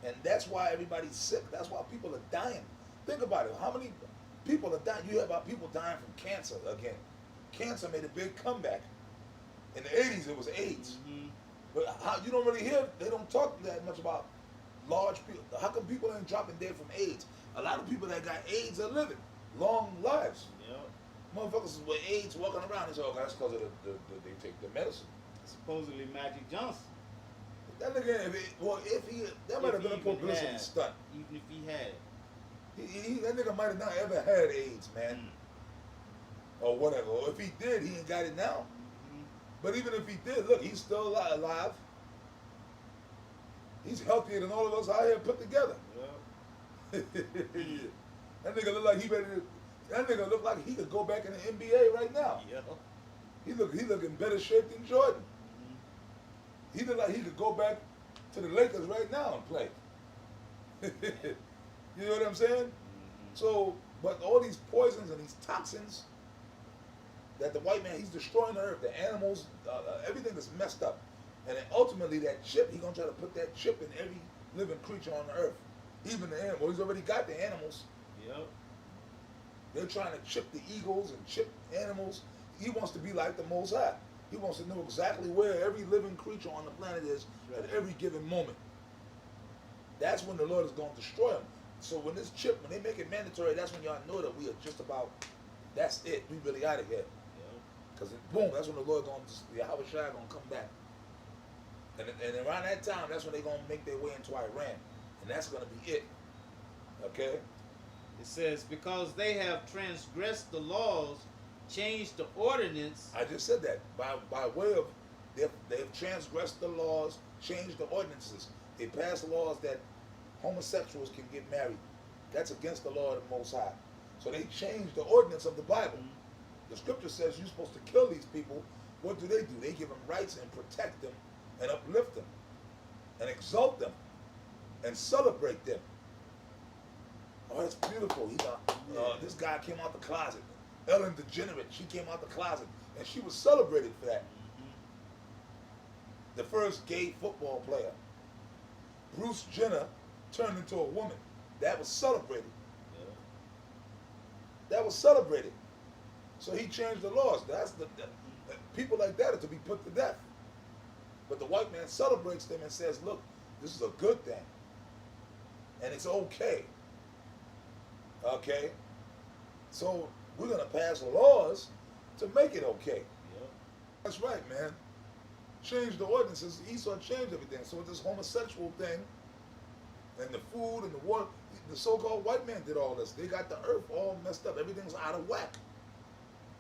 And that's why everybody's sick. That's why people are dying. Think about it. How many people are dying? You hear about people dying from cancer again. Cancer made a big comeback. In the 80s, it was AIDS.
Mm-hmm.
But you don't really hear, they don't talk that much about large people. How come people ain't dropping dead from AIDS? A lot of people that got AIDS are living long lives.
Yep.
Motherfuckers with AIDS walking around, they say, oh, that's because of they take the medicine.
Supposedly Magic Johnson.
That nigga, that might have been a publicity stunt.
Even if he had it.
That nigga might have not ever had AIDS, man. Or whatever. Or if he did, he ain't got it now. But even if he did, look, he's still alive. He's healthier than all of us out here put together.
Yeah.
That nigga look like he could go back in the NBA right now.
Yeah.
He look in better shape than Jordan. He look like he could go back to the Lakers right now and play. You know what I'm saying? So, but all these poisons and these toxins that the white man, he's destroying the earth, the animals, everything is messed up. And then ultimately that chip, he's going to try to put that chip in every living creature on the earth. Even the animals. He's already got the animals.
Yep.
They're trying to chip the eagles and chip animals. He wants to be like the Most High. He wants to know exactly where every living creature on the planet is at every given moment. That's when the Lord is going to destroy them. So when this chip, when they make it mandatory, that's when y'all know that we are just about, that's it. We really out of here. Because boom, that's when the Lord the Yahawashi going to come back. And around that time, that's when they're going to make their way into Iran. And that's going to be it. Okay?
It says, because they have transgressed the laws, changed the ordinance.
I just said that. By way of, they've transgressed the laws, changed the ordinances. They passed laws that homosexuals can get married. That's against the law of the Most High. So they changed the ordinance of the Bible. The scripture says you're supposed to kill these people. What do? They give them rights and protect them and uplift them and exalt them and celebrate them. Oh, that's beautiful. This guy came out the closet. Ellen DeGeneres, she came out the closet, and she was celebrated for that. The first gay football player. Bruce Jenner turned into a woman. That was celebrated. That was celebrated. So he changed the laws. That's people like that are to be put to death. But the white man celebrates them and says, look, this is a good thing. And it's okay. Okay? So we're going to pass laws to make it okay. That's right, man. Change the ordinances. Esau changed everything. So this homosexual thing and the food and the water, the so-called white man did all this. They got the earth all messed up. Everything's out of whack.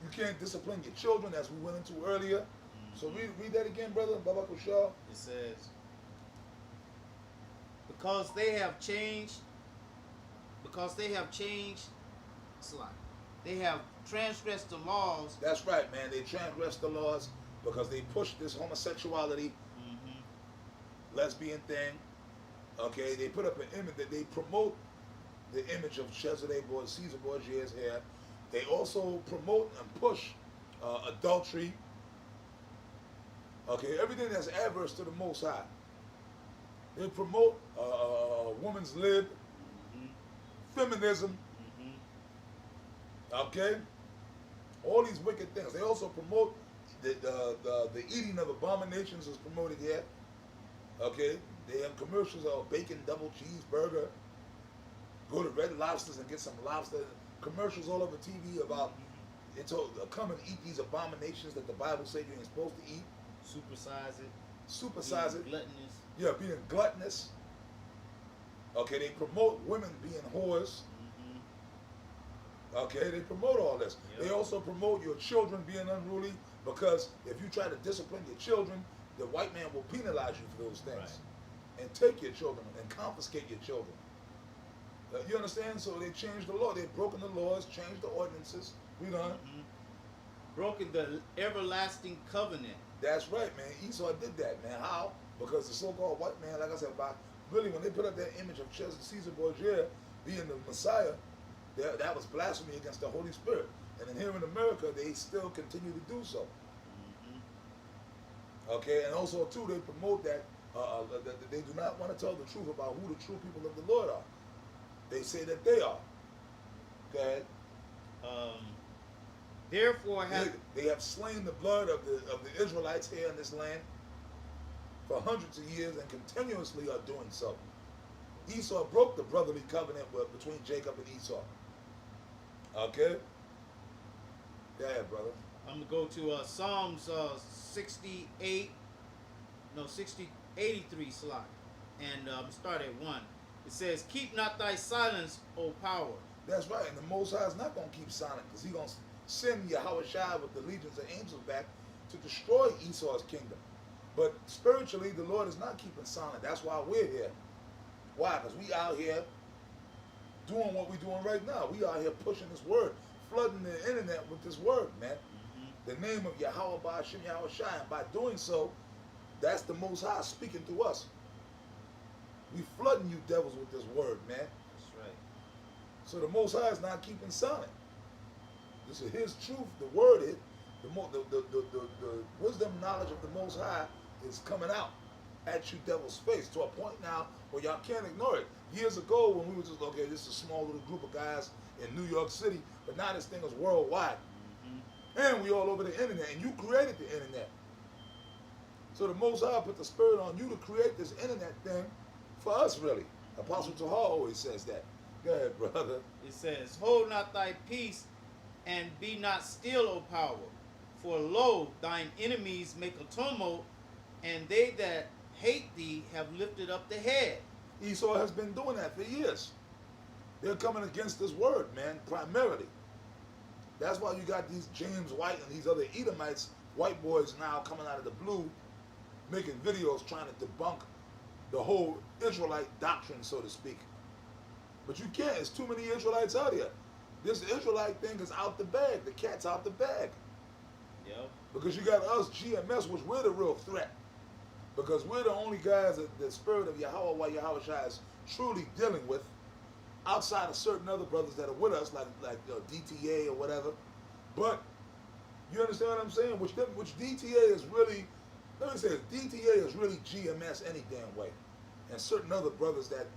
You can't discipline your children, as we went into earlier. So read that again, brother. Baba Kushal.
It says, because they have changed, they have transgressed the laws.
That's right, man. They transgressed the laws because they pushed this homosexuality, lesbian thing. Okay, they put up an image that they promote the image of Caesar Borgia's hair. They also promote and push adultery. Okay, everything that's adverse to the Most High. They promote woman's lib, feminism. Okay, all these wicked things. They also promote the eating of abominations is promoted here. Okay, they have commercials of bacon double cheeseburger. Go to Red Lobsters and get some lobster. Commercials all over TV about come and eat these abominations that the Bible says you ain't supposed to eat. Supersize it.
Gluttonous.
Yeah, being gluttonous. Okay, they promote women being whores. Okay, they promote all this.
Yep.
They also promote your children being unruly, because if you try to discipline your children, the white man will penalize you for those things.
Right.
And take your children and confiscate your children. You understand? So they changed the law. They've broken the laws, changed the ordinances. We done.
Mm-hmm. Broken the everlasting covenant.
That's right, man. Esau did that, man. How? Because the so-called white man, like I said, really, when they put up that image of Caesar Borgia being the Messiah, that was blasphemy against the Holy Spirit. And then here in America, they still continue to do so.
Mm-hmm.
Okay, and also, too, they promote that they do not want to tell the truth about who the true people of the Lord are. They say that they are. Go ahead.
Therefore,
they have slain the blood of the Israelites here in this land for hundreds of years and continuously are doing so. Esau broke the brotherly covenant between Jacob and Esau. Okay? Go ahead, brother.
I'm going to go to Psalms 83 slot. And start at 1. It says, keep not thy silence, O power.
That's right. And the Most High is not going to keep silent, because he's going to send Yahawashi with the legions of angels back to destroy Esau's kingdom. But spiritually, the Lord is not keeping silent. That's why we're here. Why? Because we out here doing what we're doing right now. We out here pushing this word, flooding the internet with this word, man. Mm-hmm. The name of Yahawah by Hashem Yahawashi. And by doing so, that's the Most High speaking to us. We flooding you devils with this word, man.
That's right.
So the Most High is not keeping silent. This is His truth. The word is the wisdom, knowledge of the Most High is coming out at you devil's face to a point now where y'all can't ignore it. Years ago, when we were just, okay, this is a small little group of guys in New York City, but now this thing is worldwide. Mm-hmm. And we all over the internet, and you created the internet. So the Most High put the spirit on you to create this internet thing for us, really. Apostle Tahar always says that. Go ahead, brother.
It says, hold not thy peace, and be not still, O power. For lo, thine enemies make a tumult, and they that hate thee have lifted up the head.
Esau has been doing that for years. They're coming against this word, man, primarily. That's why you got these James White and these other Edomites, white boys now coming out of the blue, making videos trying to debunk the whole Israelite doctrine, so to speak. But you can't. There's too many Israelites out here. This Israelite thing is out the bag. The cat's out the bag.
Yep.
Because you got us, GMS, which we're the real threat. Because we're the only guys that the spirit of YAHAWAH, Yahawashi is truly dealing with, outside of certain other brothers that are with us, like DTA or whatever. But you understand what I'm saying? Which DTA is really, let me say this, DTA is really GMS any damn way. And certain other brothers that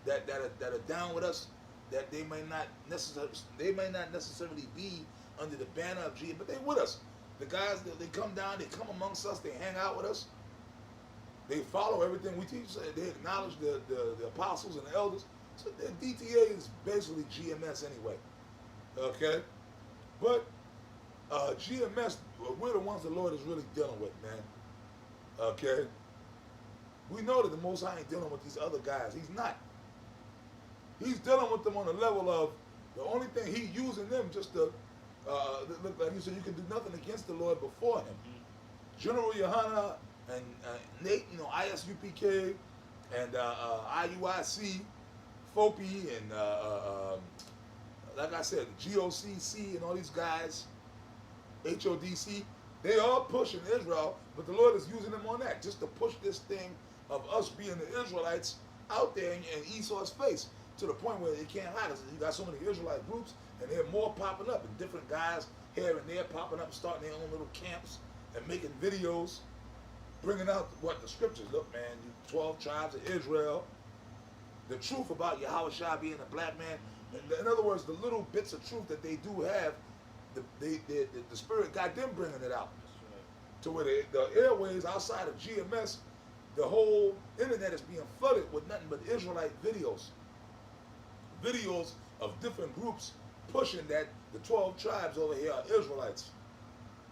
are down with us, that they may not necessarily be under the banner of GMS, but they with us. The guys that they come down, they come amongst us, they hang out with us. They follow everything we teach. They acknowledge the apostles and the elders. So the DTA is basically GMS anyway. Okay? But GMS, we're the ones the Lord is really dealing with, man. Okay? We know that the Most High ain't dealing with these other guys. He's not. He's dealing with them on the level of the only thing He using them just to look like He said you can do nothing against the Lord before Him. Mm-hmm. General Yohana and Nate, ISUPK and IUIC, FOPI and like I said, GOCC and all these guys, HODC, they are pushing Israel, but the Lord is using them on that just to push this thing of us being the Israelites out there in Esau's face, to the point where they can't hide us. You got so many Israelite groups, and they're more popping up, and different guys here and there popping up, starting their own little camps and making videos, bringing out what the scriptures. Look, man, you 12 tribes of Israel, the truth about Yahawashi being a black man. In other words, the little bits of truth that they do have, the Spirit got them bringing it out. Right. To where the airways outside of GMS, the whole internet is being flooded with nothing but Israelite videos. Videos of different groups pushing that the 12 tribes over here are Israelites,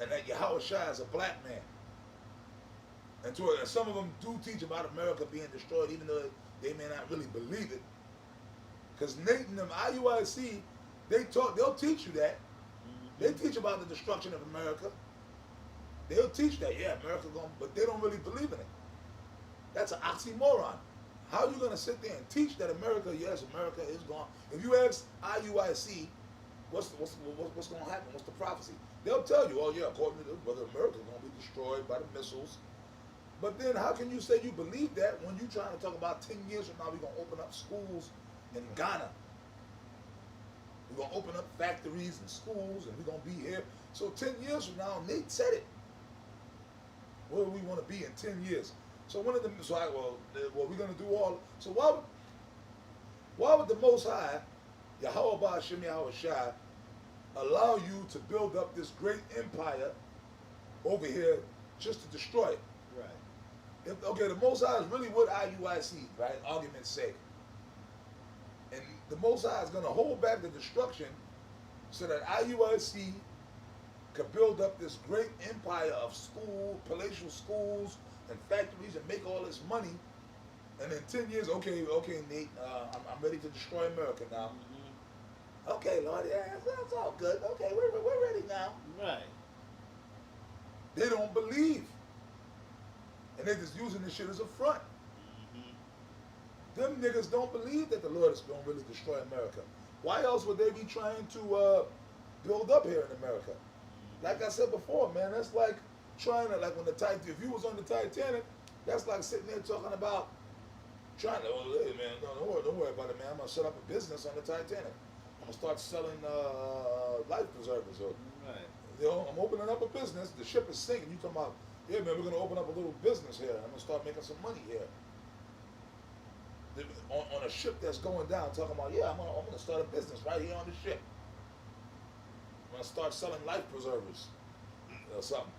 and that Yahawashi is a black man. And some of them do teach about America being destroyed, even though they may not really believe it. Because Nate and them, IUIC, They'll teach you that. They teach about the destruction of America. They'll teach that, yeah, America's going, but they don't really believe in it. That's an oxymoron. How are you going to sit there and teach that America, yes, America is gone? If you ask IUIC, what's going to happen? What's the prophecy? They'll tell you, oh yeah, according to this, whether America's going to be destroyed by the missiles. But then how can you say you believe that when you're trying to talk about 10 years from now we're going to open up schools in Ghana? We're going to open up factories and schools and we're going to be here. So 10 years from now, Nate said it. Where do we want to be in 10 years? So one of them, we're going to do all. So why would the Most High, YAHAWAH Shem Yahawashi, allow you to build up this great empire over here just to destroy it?
Right.
Okay, the Most High is really what IUIC, right? Argument's sake. And the Most High is going to hold back the destruction so that IUIC could build up this great empire of palatial schools and factories and make all this money. And in 10 years, okay, Nate, I'm ready to destroy America now. Okay, Lord, yeah, that's all good. Okay, we're ready now.
Right.
They don't believe. And they're just using this shit as a front. Them niggas don't believe that the Lord is going to really destroy America. Why else would they be trying to build up here in America? Like I said before, man, that's like trying to, like when if you was on the Titanic, that's like sitting there talking about trying to, oh, hey, man, don't worry about it, man. I'm going to set up a business on the Titanic. I'm going to start selling life preservers. Or,
right.
You know, I'm opening up a business. The ship is sinking. You talking about, yeah, man, we're going to open up a little business here. I'm going to start making some money here. On a ship that's going down, talking about, yeah, I'm gonna start a business right here on the ship. I'm gonna start selling life preservers or something.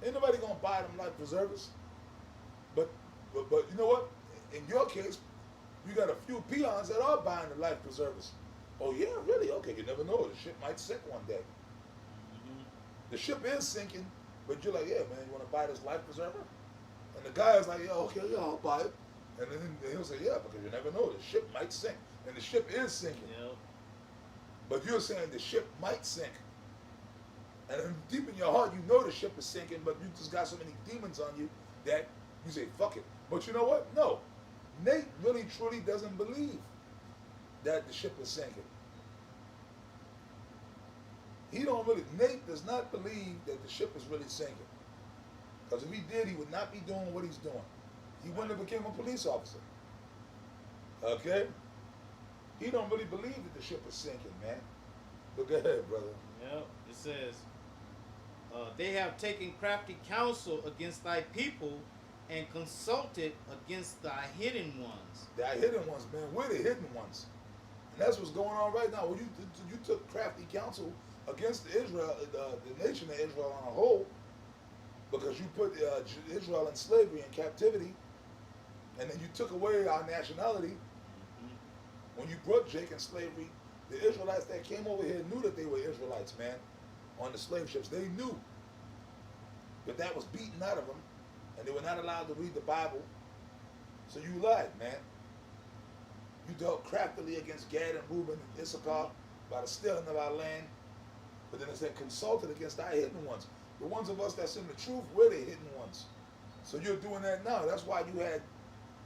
Ain't nobody gonna buy them life preservers. But you know what? In your case, you got a few peons that are buying the life preservers. Oh yeah, really? Okay, you never know. The ship might sink one day. The ship is sinking, but you're like, yeah, man, you wanna buy this life preserver? And the guy is like, yeah, okay, yeah, I'll buy it. And then he'll say, yeah, because you never know. The ship might sink. And the ship is sinking.
Yep.
But you're saying the ship might sink. And then deep in your heart, you know the ship is sinking, but you just got so many demons on you that you say, fuck it. But you know what? No. Nate really, truly doesn't believe that the ship is sinking. Nate does not believe that the ship is really sinking. Because if he did, he would not be doing what he's doing. He wouldn't have become a police officer. Okay? He don't really believe that the ship is sinking, man. But go ahead, brother.
Yep. It says, they have taken crafty counsel against thy people and consulted against thy hidden ones.
Thy hidden ones, man. We're the hidden ones. And that's what's going on right now. Well, you took crafty counsel against Israel, the nation of Israel on a whole, because you put Israel in slavery and captivity. And then you took away our nationality. When you brought Jake in slavery, the Israelites that came over here knew that they were Israelites, man, on the slave ships. They knew. But that was beaten out of them, and they were not allowed to read the Bible. So you lied, man. You dealt craftily against Gad and Reuben and Issachar by the stealing of our land. But then it said consulted against our hidden ones. The ones of us that's in the truth, we're the hidden ones. So you're doing that now. That's why you had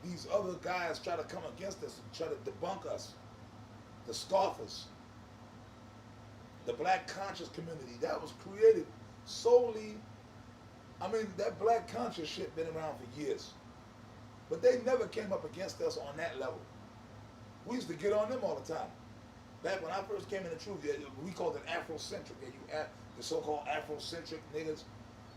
these other guys try to come against us and try to debunk us. The scoffers. The black conscious community. That was created solely, that black conscious shit been around for years. But they never came up against us on that level. We used to get on them all the time. Back when I first came in the truth, we called it Afrocentric. The so-called Afrocentric niggas.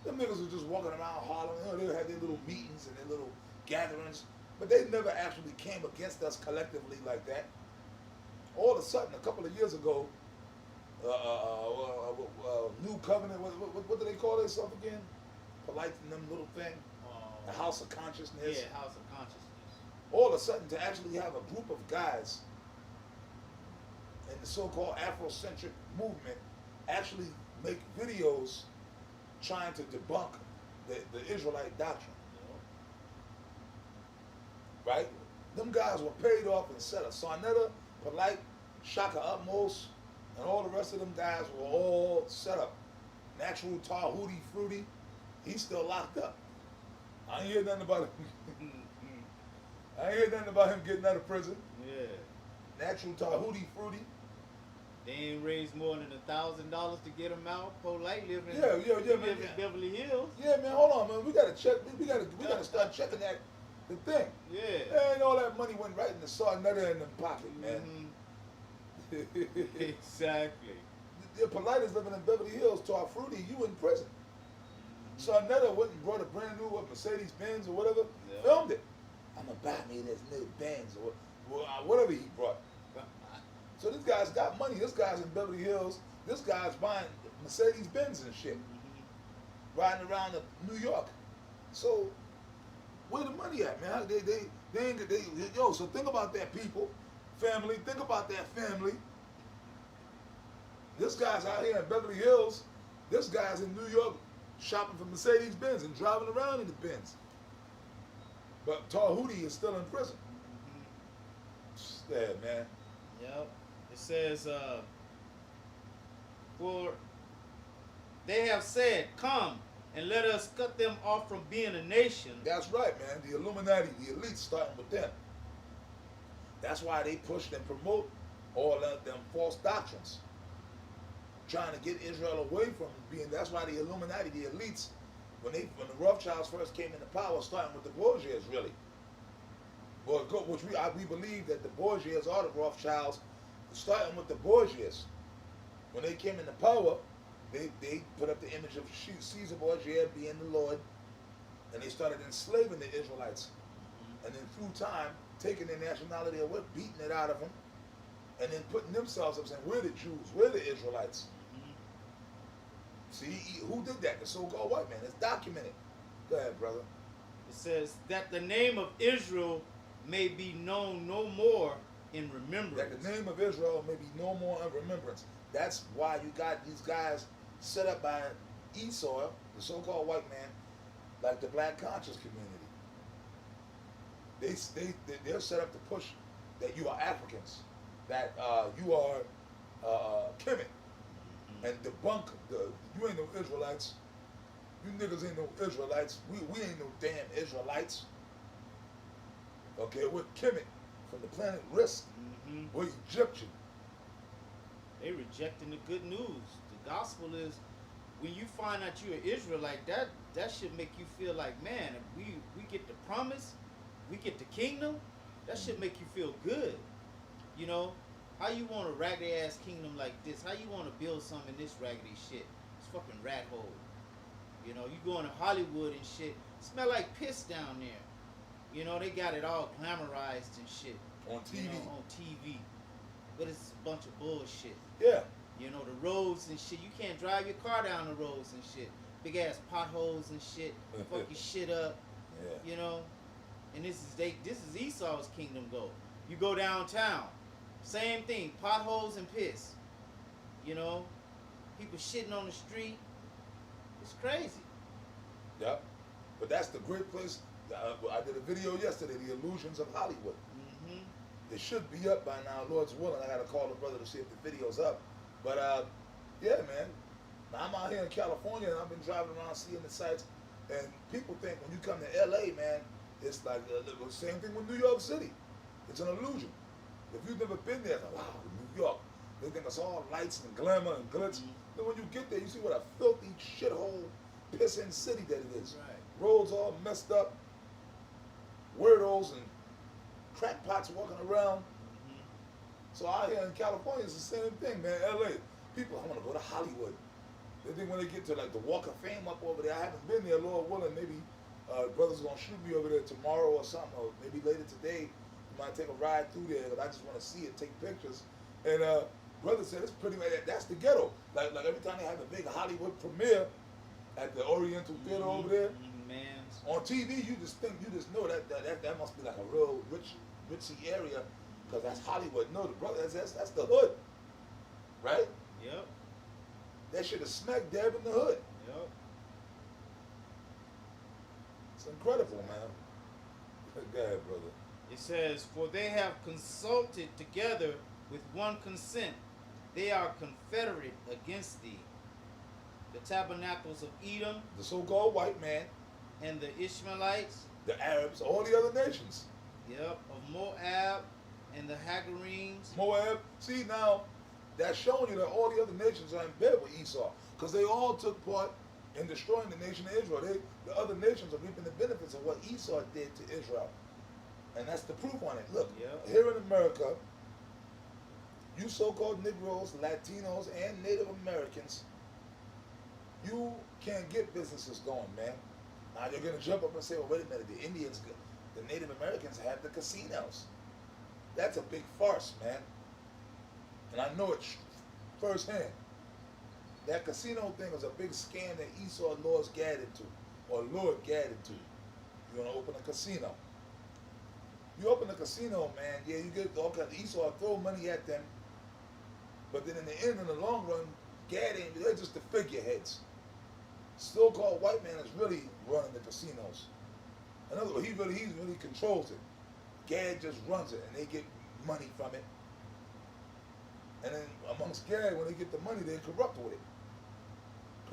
Them niggas were just walking around Harlem. They had their little meetings and their little gatherings. But they never actually came against us collectively like that. All of a sudden, a couple of years ago, New Covenant, what do they call themselves again? Polite and them little thing? The House of Consciousness.
Yeah, House of Consciousness.
All of a sudden, to actually have a group of guys in the so-called Afrocentric movement actually make videos trying to debunk the Israelite doctrine. Right? Them guys were paid off and set up. Sarnetta, Polite, Shaka Utmost, and all the rest of them guys were all set up. Natural Tahuti Fruity, he's still locked up. I ain't hear nothing about him. I ain't hear nothing about him getting out of prison.
Yeah.
Natural Tahuti Fruity.
They ain't raised more than $1,000 to get him out. Polite living.
Yeah, man.
In Beverly Hills.
Yeah, man. Hold on, man. We gotta check. We gotta start checking that the thing.
Yeah.
And all that money went right in the Sarnetta in the pocket, man.
Exactly.
The polite is living in Beverly Hills. Tar Fruity, you in prison. Sarnetta went and brought a brand new Mercedes Benz or whatever.
Yeah.
Filmed it. I'm gonna buy me this new Benz or whatever he brought. So this guy's got money. This guy's in Beverly Hills. This guy's buying Mercedes Benz and shit, riding around New York. So where the money at, man? Yo. So think about that, people, family. Think about that, family. This guy's out here in Beverly Hills. This guy's in New York shopping for Mercedes Benz and driving around in the Benz. But Tahuti is still in prison. Yeah, man.
Yep. It says, for they have said, come and let us cut them off from being a nation.
That's right, man. The Illuminati, the elites, starting with them. That's why they push and promote all of them false doctrines, trying to get Israel away from being. That's why the Illuminati, the elites, when the Rothschilds first came into power, starting with the Borgias, really. Which we believe that the Borgias are the Rothschilds, starting with the Borgias. When they came into power, they put up the image of Caesar Borgia being the Lord, and they started enslaving the Israelites. And then through time, taking their nationality away, beating it out of them, and then putting themselves up saying, we're the Jews, we're the Israelites. See, who did that? The so-called white man. It's documented. Go ahead, brother.
It says that the name of Israel may be known no more in remembrance.
That the name of Israel may be no more in remembrance. That's why you got these guys set up by Esau, the so-called white man, like the black conscious community. They're set up to push that you are Africans, that you are Kemet, and debunk you ain't no Israelites. You niggas ain't no Israelites. We ain't no damn Israelites. Okay, we're Kemet from the planet Risk. We're Egyptian.
They rejecting the good news. The gospel is, when you find out you're an Israelite, that should make you feel like, man, if we get the promise, we get the kingdom, that should make you feel good. You know, how you want a raggedy ass kingdom like this? How you want to build something in this raggedy shit? It's fucking rat hole. You know, you going to Hollywood and shit, smell like piss down there. You know, they got it all glamorized and shit.
On TV.
You know, on TV. But it's a bunch of bullshit.
Yeah.
You know, the roads and shit. You can't drive your car down the roads and shit. Big ass potholes and shit. Fuck your shit up.
Yeah.
You know? And this is Esau's kingdom go. You go downtown. Same thing. Potholes and piss. You know? People shitting on the street. It's crazy.
Yep. But that's the great place. I did a video yesterday, The Illusions of Hollywood. It should be up by now, Lord's willing. I got to call the brother to see if the video's up. But, yeah, man. Now, I'm out here in California, and I've been driving around seeing the sights. And people think when you come to L.A., man, it's like the same thing with New York City. It's an illusion. If you've never been there, like, wow, New York. They think it's all lights and glamour and glitz. Then when you get there, you see what a filthy shithole, pissing city that it is.
Right.
Roads all messed up. Weirdos and crackpots walking around. So out here in California, it's the same thing, man. LA, people, I want to go to Hollywood. They think when they get to like the Walk of Fame up over there, I haven't been there, Lord willing, maybe brother's gonna shoot me over there tomorrow or something, or maybe later today. We might take a ride through there, but I just want to see it, take pictures. And brother said it's pretty much, that's the ghetto. Like every time they have a big Hollywood premiere at the Oriental Theater over there, on TV, you just know that must be like a real ritzy area, because that's Hollywood. No, the brother, that's the hood, right?
Yep.
That shit is smack dab in the hood.
Yep.
It's incredible, man. Go ahead, brother.
It says, for they have consulted together with one consent, they are confederate against thee. The tabernacles of Edom,
the so-called white man,
and the Ishmaelites,
the Arabs, all the other nations.
yep, of Moab, and the Hagarenes.
Moab. See, now, that's showing you that all the other nations are in bed with Esau, because they all took part in destroying the nation of Israel. The other nations are reaping the benefits of what Esau did to Israel. And that's the proof on it. Look, here in America, you so-called Negroes, Latinos, and Native Americans, you can't get businesses going, man. Now you're going to jump up and say, well, wait a minute, the Indians, the Native Americans have the casinos. That's a big farce, man. And I know it firsthand. That casino thing was a big scam that Esau lured Gad into. You want to open a casino. You open a casino, man, yeah, you get all kinds of Esau throw money at them. But then in the end, in the long run, Gad ain't, they're just the figureheads. So-called white man is really running the casinos. In other words, he really controls it. Gad just runs it, and they get money from it. And then amongst Gad, when they get the money, they're corrupt with it.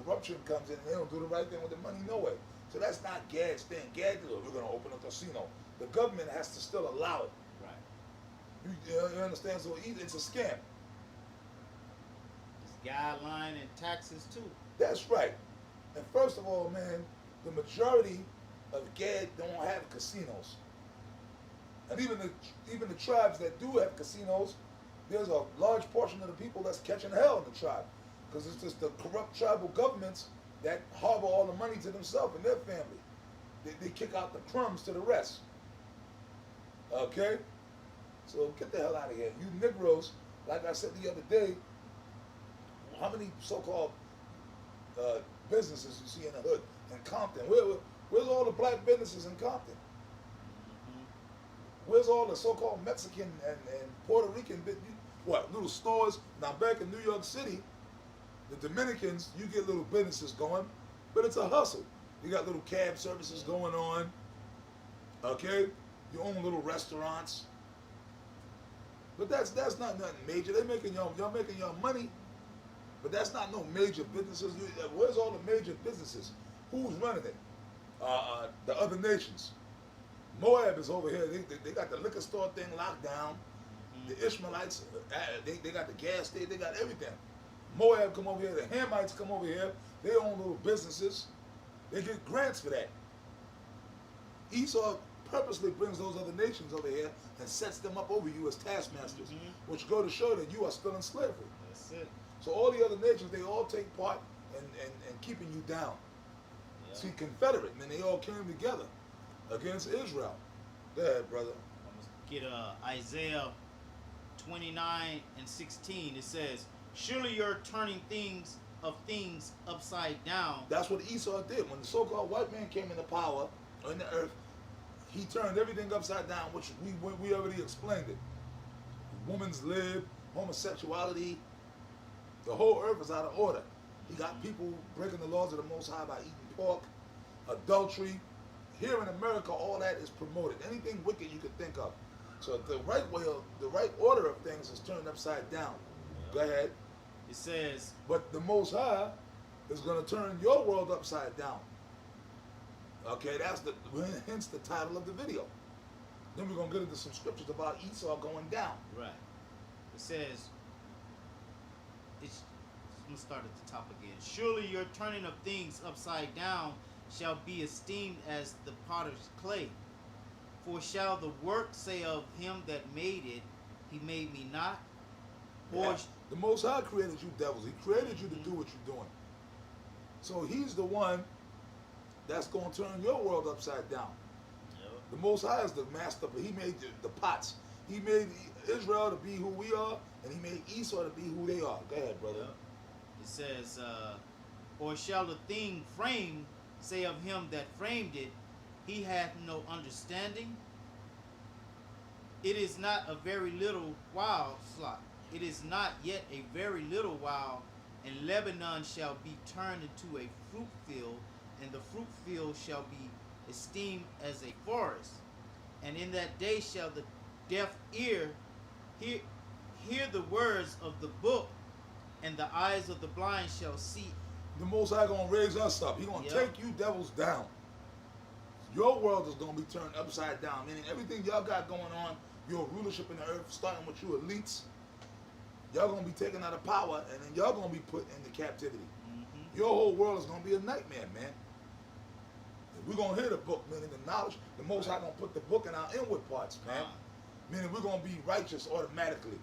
Corruption comes in, and they don't do the right thing with the money no way. So that's not Gad's thing. Gad, we're going to open a casino. The government has to still allow it.
Right.
You understand? So it's a scam.
It's guideline and taxes too.
That's right. And first of all, man, the majority of Gad don't have casinos. And even the tribes that do have casinos, there's a large portion of the people that's catching hell in the tribe. Because it's just the corrupt tribal governments that harbor all the money to themselves and their family. They kick out the crumbs to the rest. Okay? So get the hell out of here. You Negroes, like I said the other day, how many so-called businesses you see in the hood in Compton? Where's all the black businesses in Compton? Where's all the so-called Mexican and Puerto Rican, little stores? Now back in New York City, the Dominicans, you get little businesses going, but it's a hustle. You got little cab services going on, okay? You own little restaurants. But that's not nothing major. Y'all making y'all money, but that's not no major businesses. Where's all the major businesses? Who's running it? The other nations. Moab is over here. They got the liquor store thing locked down. The Ishmaelites, they got the gas station. They got everything. Moab come over here. The Hamites come over here. They own little businesses. They get grants for that. Esau purposely brings those other nations over here and sets them up over you as taskmasters, which go to show that you are still in slavery.
That's it.
So all the other nations, they all take part in keeping you down.
Yeah.
See, Confederate, man, they all came together against Israel. Go ahead, brother.
I'm going to get Isaiah 29:16. It says, surely you're turning things upside down.
That's what Esau did. When the so-called white man came into power on the earth, he turned everything upside down, which we already explained it. Woman's lib, homosexuality, the whole earth is out of order. He got people breaking the laws of the Most High by eating pork, adultery. Here in America, all that is promoted. Anything wicked you could think of. So the right order of things is turned upside down. Go ahead.
It says,
but the Most High is going to turn your world upside down. Okay, hence the title of the video. Then we're going to get into some scriptures about Esau going down.
Right. It says, I'm going to start at the top again. Surely your turning of things upside down shall be esteemed as the potter's clay. For shall the work say of him that made it, he made me not? Or
the Most High created you devils. He created you to do what you're doing. So he's the one that's going to turn your world upside down.
Yep.
The Most High is the master, but he made the pots. He made Israel to be who we are, and he made Esau to be who they are. Go ahead, brother.
Yep. It says, or shall the thing framed say of him that framed it, he hath no understanding? It is not a very little while, it is not yet a very little while, and Lebanon shall be turned into a fruit field, and the fruit field shall be esteemed as a forest. And in that day shall the deaf ear hear the words of the book, and the eyes of the blind shall see.
The Most High gonna raise us up. He gonna take you devils down. Your world is gonna be turned upside down. Meaning everything y'all got going on, your rulership in the earth, starting with you elites, y'all gonna be taken out of power, and then y'all gonna be put into captivity. Your whole world is gonna be a nightmare, man. We're gonna hear the book, meaning the knowledge. The Most High gonna put the book in our inward parts, man. Meaning we're gonna be righteous automatically.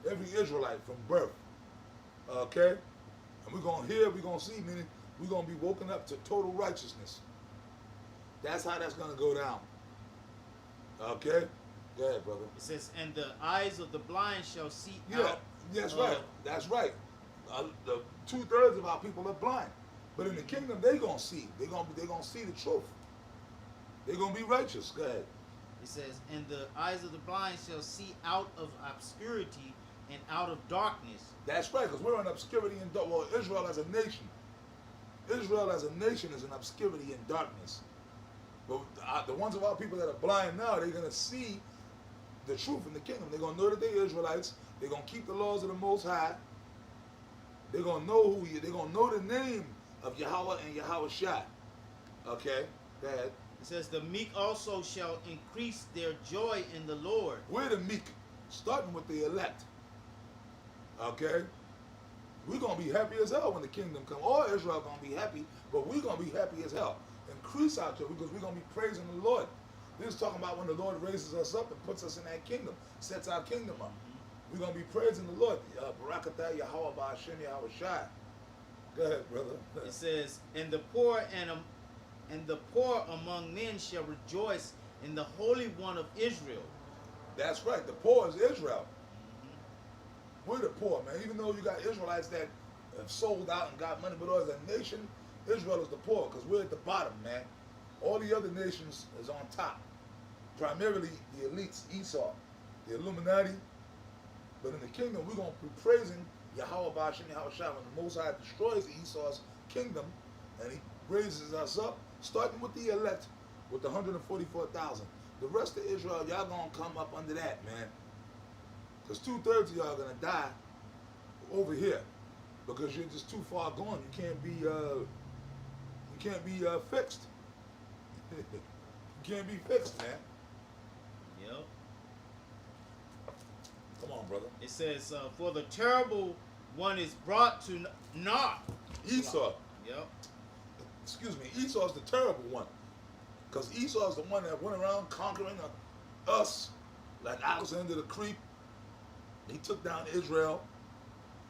Every Israelite from birth. Okay? And we're gonna hear, we're gonna see, meaning we're gonna be woken up to total righteousness. That's how that's gonna go down. Okay? Go ahead, brother.
It says, and the eyes of the blind shall see
Yeah,
out.
that's right. That's right. The 2/3 of our people are blind. But in the kingdom, they gonna see. They gonna see the truth. They're gonna be righteous. Go ahead.
It says, and the eyes of the blind shall see out of obscurity and out of darkness.
That's right, because we're in obscurity and well, Israel as a nation. Israel as a nation is in obscurity and darkness. But the ones of our people that are blind now, they're gonna see the truth in the kingdom. They're gonna know that they're Israelites. They're gonna keep the laws of the Most High. They're gonna know who he is. They're gonna know the name of Yahawah and Yahawashi. Okay, go ahead.
It says, the meek also shall increase their joy in the Lord.
We're the meek, starting with the elect. Okay? We're going to be happy as hell when the kingdom comes. All Israel going to be happy, but we're going to be happy as hell. Increase our joy because we're going to be praising the Lord. This is talking about when the Lord raises us up and puts us in that kingdom, sets our kingdom up. We're going to be praising the Lord. Barakatah Yahawah Ba'ashem Yahawashi. Go ahead, brother.
It says, and the poor among men shall rejoice in the Holy One of Israel.
That's right. The poor is Israel. We're the poor, man. Even though you got Israelites that have sold out and got money, but as a nation, Israel is the poor because we're at the bottom, man. All the other nations is on top. Primarily the elites, Esau, the Illuminati. But in the kingdom, we're going to be praising Yahawah Ba'ashem Yahawashi when the Most High destroys Esau's kingdom and he raises us up, starting with the elect, with the 144,000. The rest of Israel, y'all going to come up under that, man. Because 2/3 of y'all are going to die over here because you're just too far gone. You can't be fixed. You can't be fixed, man.
Yep.
Come on, brother.
It says, for the terrible one is brought to naught.
Esau.
Yep.
Excuse me. Esau's the terrible one. Because Esau's the one that went around conquering us like Alexander the Creep. He took down Israel.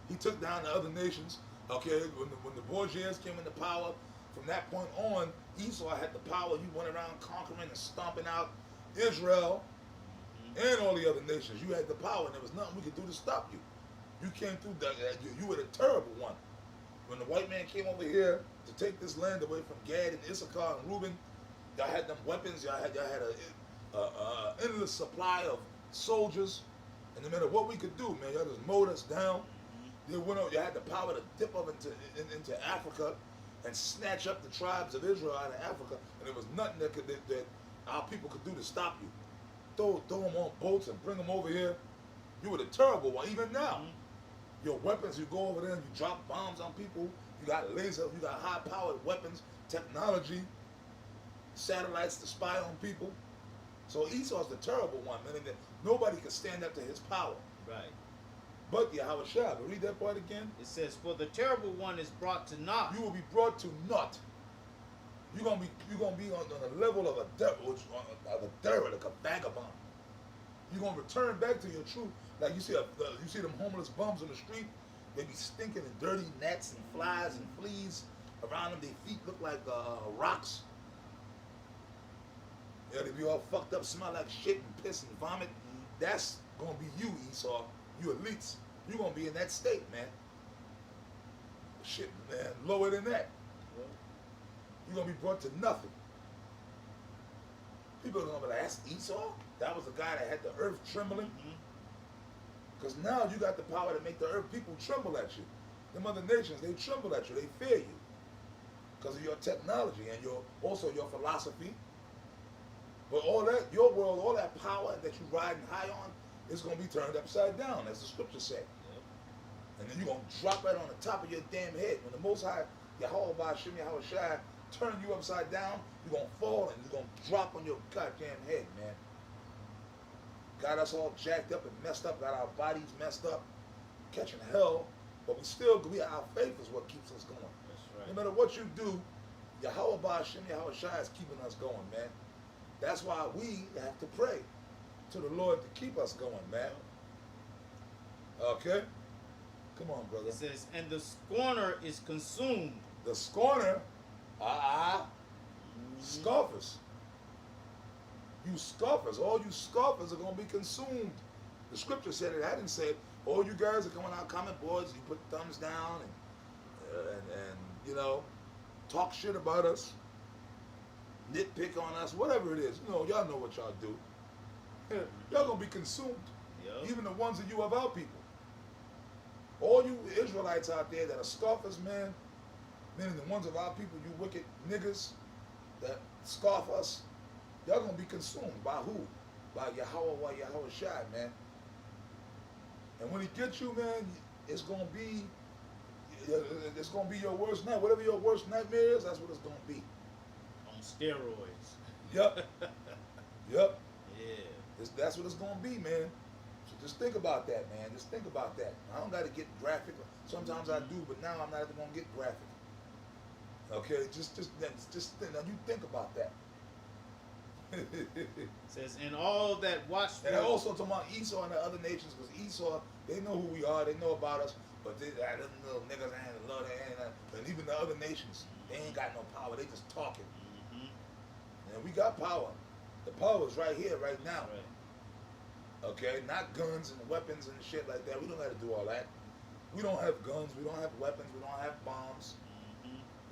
He took down the other nations. Okay, when the Borgias came into power, from that point on, Esau had the power. He went around conquering and stomping out Israel and all the other nations. You had the power, and there was nothing we could do to stop you. You came through that. You were the terrible one. When the white man came over here to take this land away from Gad and Issachar and Reuben, y'all had them weapons. Y'all had a endless supply of soldiers. And no matter what we could do, man, y'all just mowed us down. You had the power to dip up into Africa and snatch up the tribes of Israel out of Africa, and there was nothing that our people could do to stop you. Throw them on boats and bring them over here. You were the terrible one. Even now, your weapons, you go over there and you drop bombs on people. You got lasers, you got high-powered weapons, technology, satellites to spy on people. So Esau's the terrible one, man. Nobody can stand up to his power.
Right.
But Yahawashi, but read that part again.
It says, for the terrible one is brought to naught.
You will be brought to naught. You're gonna be on the level of a derelict, a vagabond. You're gonna return back to your truth. Like you see them homeless bums on the street. They be stinking and dirty gnats and flies and fleas around them. Their feet look like rocks. Yeah, they be all fucked up, smell like shit and piss and vomit. That's gonna be you, Esau. You elites. You're gonna be in that state, man. Shit, man, lower than that. You're gonna be brought to nothing. People are gonna be like, that's Esau? That was the guy that had the earth trembling? Because now you got the power to make the earth people tremble at you. Them other nations, they tremble at you, they fear you. Because of your technology and also your philosophy. But all that, your world, all that power that you're riding high on, it's going to be turned upside down, as the scripture say.
Yep.
And then you're going to drop right on the top of your damn head. When the Most High, YAHAWAH, Yahawashi, turn you upside down, you're going to fall and you're going to drop on your goddamn head, man. Got us all jacked up and messed up, got our bodies messed up, catching hell, but our faith is what keeps us going.
That's right.
No matter what you do, YAHAWAH, Yahawashi is keeping us going, man. That's why we have to pray to the Lord to keep us going, man. Okay? Come on, brother.
It says, and the scorner is consumed.
The scorner, scoffers. You scoffers, all you scoffers are going to be consumed. The scripture said it. I didn't say it. All you guys are coming out comment boards, you put thumbs down and you know, talk shit about us, nitpick on us, whatever it is. You know, y'all know what y'all do. Y'all going to be consumed.
Yep.
Even the ones of you of our people. All you Israelites out there that are scoffers, man, meaning the ones of our people, you wicked niggas that scoff us, y'all gonna be consumed by who? By YAHAWAH, Yahawashi, man. And when he gets you, man, it's gonna be your worst night. Whatever your worst nightmare is, that's what it's gonna be.
On steroids.
Yep. Yep.
Yeah.
That's what it's gonna be, man. So just think about that, man. Just think about that. I don't gotta get graphic. Sometimes I do, but now I'm not even gonna get graphic. Okay, just now you think about that.
It says, and all that watch.
And I also talking about Esau and the other nations, because Esau, they know who we are, they know about us, but them little niggas ain't love that, and even the other nations, they ain't got no power. They just talking. And we got power. The power is right here, right now.
Right.
Okay, not guns and weapons and shit like that. We don't got to do all that. We don't have guns. We don't have weapons. We don't have bombs.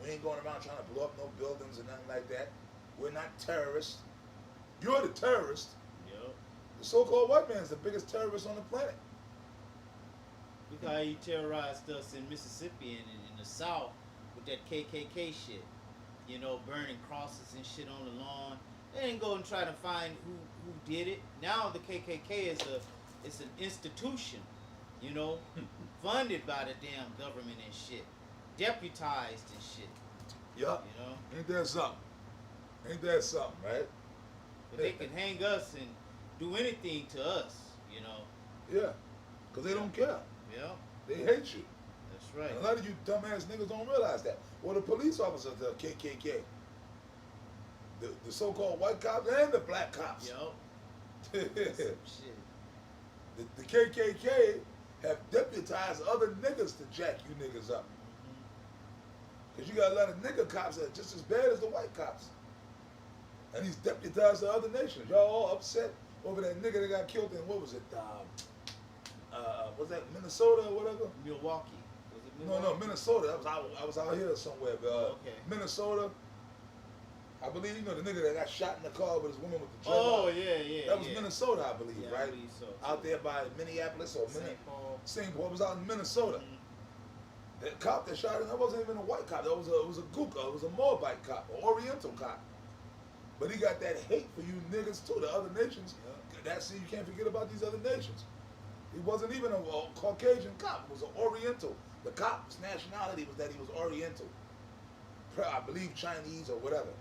We ain't going around trying to blow up no buildings or nothing like that. We're not terrorists. You're the terrorist.
Yep.
The so-called white man is the biggest terrorist on the planet.
Look how he terrorized us in Mississippi and in the South with that KKK shit. You know, burning crosses and shit on the lawn. They didn't go and try to find who did it. Now the KKK is an institution, you know, funded by the damn government and shit, deputized and shit.
Yup.
You know?
Ain't that something? Ain't that something, right?
But they can hang us and do anything to us, you know.
Yeah, because they don't care.
Yeah.
They hate you.
That's right.
And a lot of you dumbass niggas don't realize that. Well, the police officers, the KKK, the so-called white cops and the black cops.
Yo.
the
Shit.
KKK have deputized other niggas to jack you niggas up. Because you got a lot of nigga cops that are just as bad as the white cops. And he's deputized to other nations. Y'all all upset over that nigga that got killed in, what was it? Was that Minnesota or whatever?
Milwaukee. Was it
No,
Milwaukee?
Minnesota. I was out here somewhere.
Okay.
Minnesota. I believe, you know, the nigga that got shot in the car with his woman with the dreadlock.
Oh, yeah.
That was Minnesota, I believe,
Yeah,
right?
I believe so.
Out there by Minneapolis or
St. Paul.
St. Paul. It was out in Minnesota. The cop that shot him, that wasn't even a white cop. That was a Gooka. It was a Moabite cop, an Oriental cop. But he got that hate for you niggas too, the other nations. You can't forget about these other nations. He wasn't even a Caucasian cop. It was an Oriental. The cop's nationality was that he was Oriental. I believe Chinese or whatever.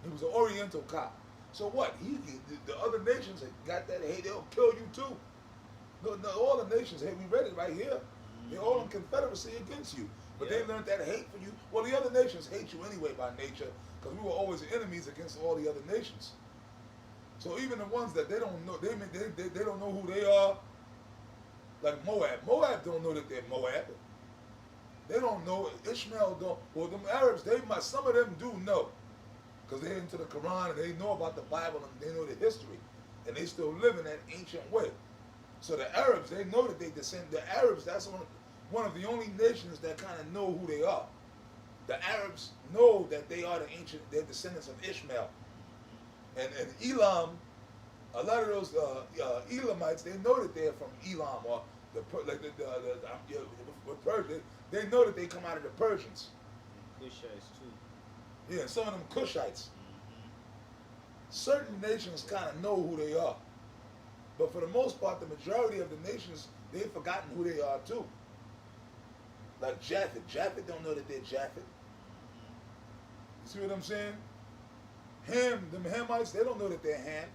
He was an Oriental cop. So what? The other nations got that hate. They'll kill you too. No, all the nations hate. We read it right here. They're all in confederacy against you. But they learned that hate for you. Well, the other nations hate you anyway by nature, because we were always enemies against all the other nations. So even the ones that they don't know, they don't know who they are. Like Moab. Moab don't know that they're Moab. They don't know. Ishmael don't. Well, them Arabs, some of them do know, because they're into the Quran and they know about the Bible and they know the history, and they still live in that ancient way. So the Arabs, they know that they descend. The Arabs, that's one of the only nations that kind of know who they are. The Arabs know that they are they're descendants of Ishmael. And Elam, a lot of those Elamites, they know that they're from Elam or Persia. They know that they come out of the Persians.
Cushites too.
Yeah, some of them Cushites. Certain nations kind of know who they are. But for the most part, the majority of the nations, they've forgotten who they are too. Like Japheth. Japheth don't know that they're Japheth. You see what I'm saying? Ham, them Hamites, they don't know that they're Ham.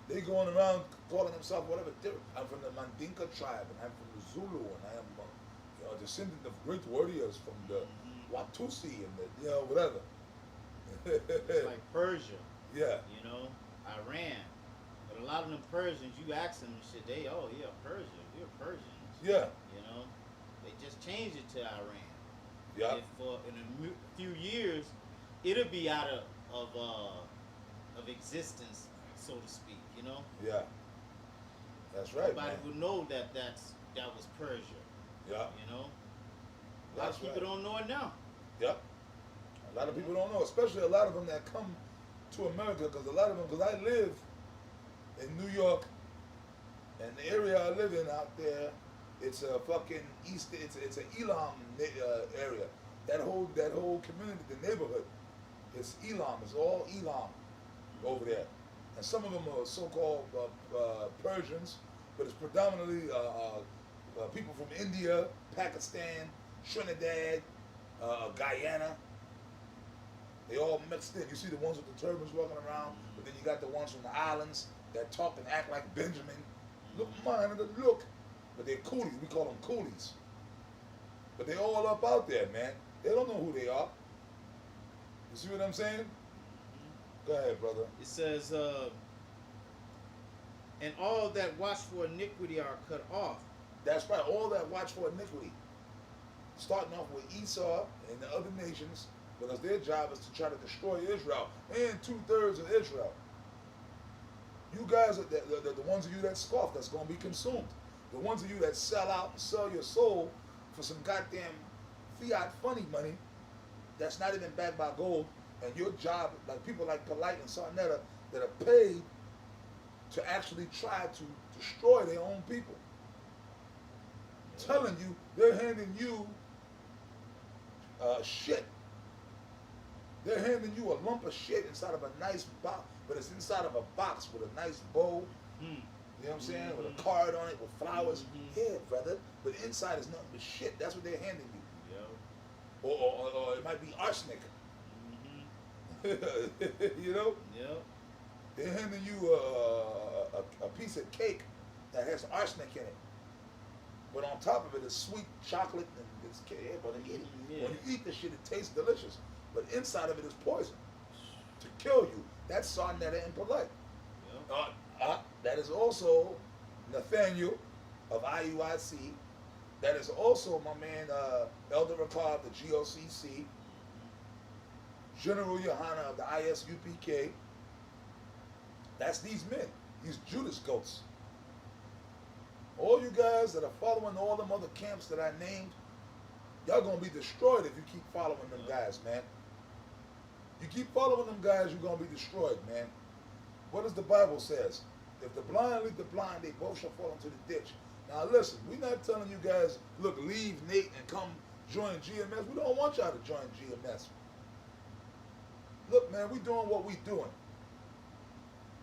They going around calling themselves whatever. I'm from the Mandinka tribe, and I'm from the Zulu, and I am a descendant of great warriors from the Watusi and the, whatever.
It's like Persia.
Yeah.
You know, Iran. But a lot of them Persians, you ask them and shit, Persian. You're Persians.
Yeah.
You know, they just changed it to Iran.
Yeah.
In a few years, it'll be out of existence, so to speak. You know.
Yeah. That's right.
Nobody would know that was Persia.
Yeah.
You know. A lot of people don't know it now.
Yep. A lot of people don't know, especially a lot of them that come to America, because I live in New York, and the area I live in out there, it's a fucking it's an Elam area. That whole community, the neighborhood, it's Elam. It's all Elam over there, and some of them are so-called Persians, but it's predominantly people from India, Pakistan, Trinidad, Guyana. They all mixed in. You see the ones with the turbans walking around, but then you got the ones from the islands that talk and act like Benjamin. Look, look. But they're coolies. We call them coolies. But they all up out there, man. They don't know who they are. You see what I'm saying? Go ahead, brother.
It says, and all that watch for iniquity are cut off.
That's right. All that watch for iniquity. Starting off with Esau and the other nations, because their job is to try to destroy Israel and 2/3 of Israel. You guys are the ones of you that scoff, that's going to be consumed. The ones of you that sell out and sell your soul for some goddamn fiat funny money that's not even backed by gold, and your job, like people like Polite and Sarnetta, that are paid to actually try to destroy their own people. Telling you, they're handing you shit. They're handing you a lump of shit inside of a nice box, but it's inside of a box with a nice bow. You know what I'm saying? With a card on it with flowers. Yeah, brother. But inside is nothing but shit. That's what they're handing you.
Yeah.
Or it might be arsenic. You know?
Yeah.
They're handing you a piece of cake that has arsenic in it. But on top of it is sweet chocolate and it's cake. Yeah, brother, eat it.
Yeah.
When you eat this shit, it tastes delicious. But inside of it is poison to kill you. That's Sarnetta and Polite.
Yeah.
That is also Nathaniel of IUIC. That is also my man Elder Ricard of the GOCC. General Yohana of the ISUPK. That's these men, these Judas goats. All you guys that are following all them other camps that I named, y'all gonna be destroyed if you keep following them guys, man. You keep following them guys, you're gonna be destroyed, man. What does the Bible says? If the blind lead the blind, they both shall fall into the ditch. Now listen, we're not telling you guys, look, leave Nate and come join GMS. We don't want y'all to join GMS. Look, man, we doing what we doing.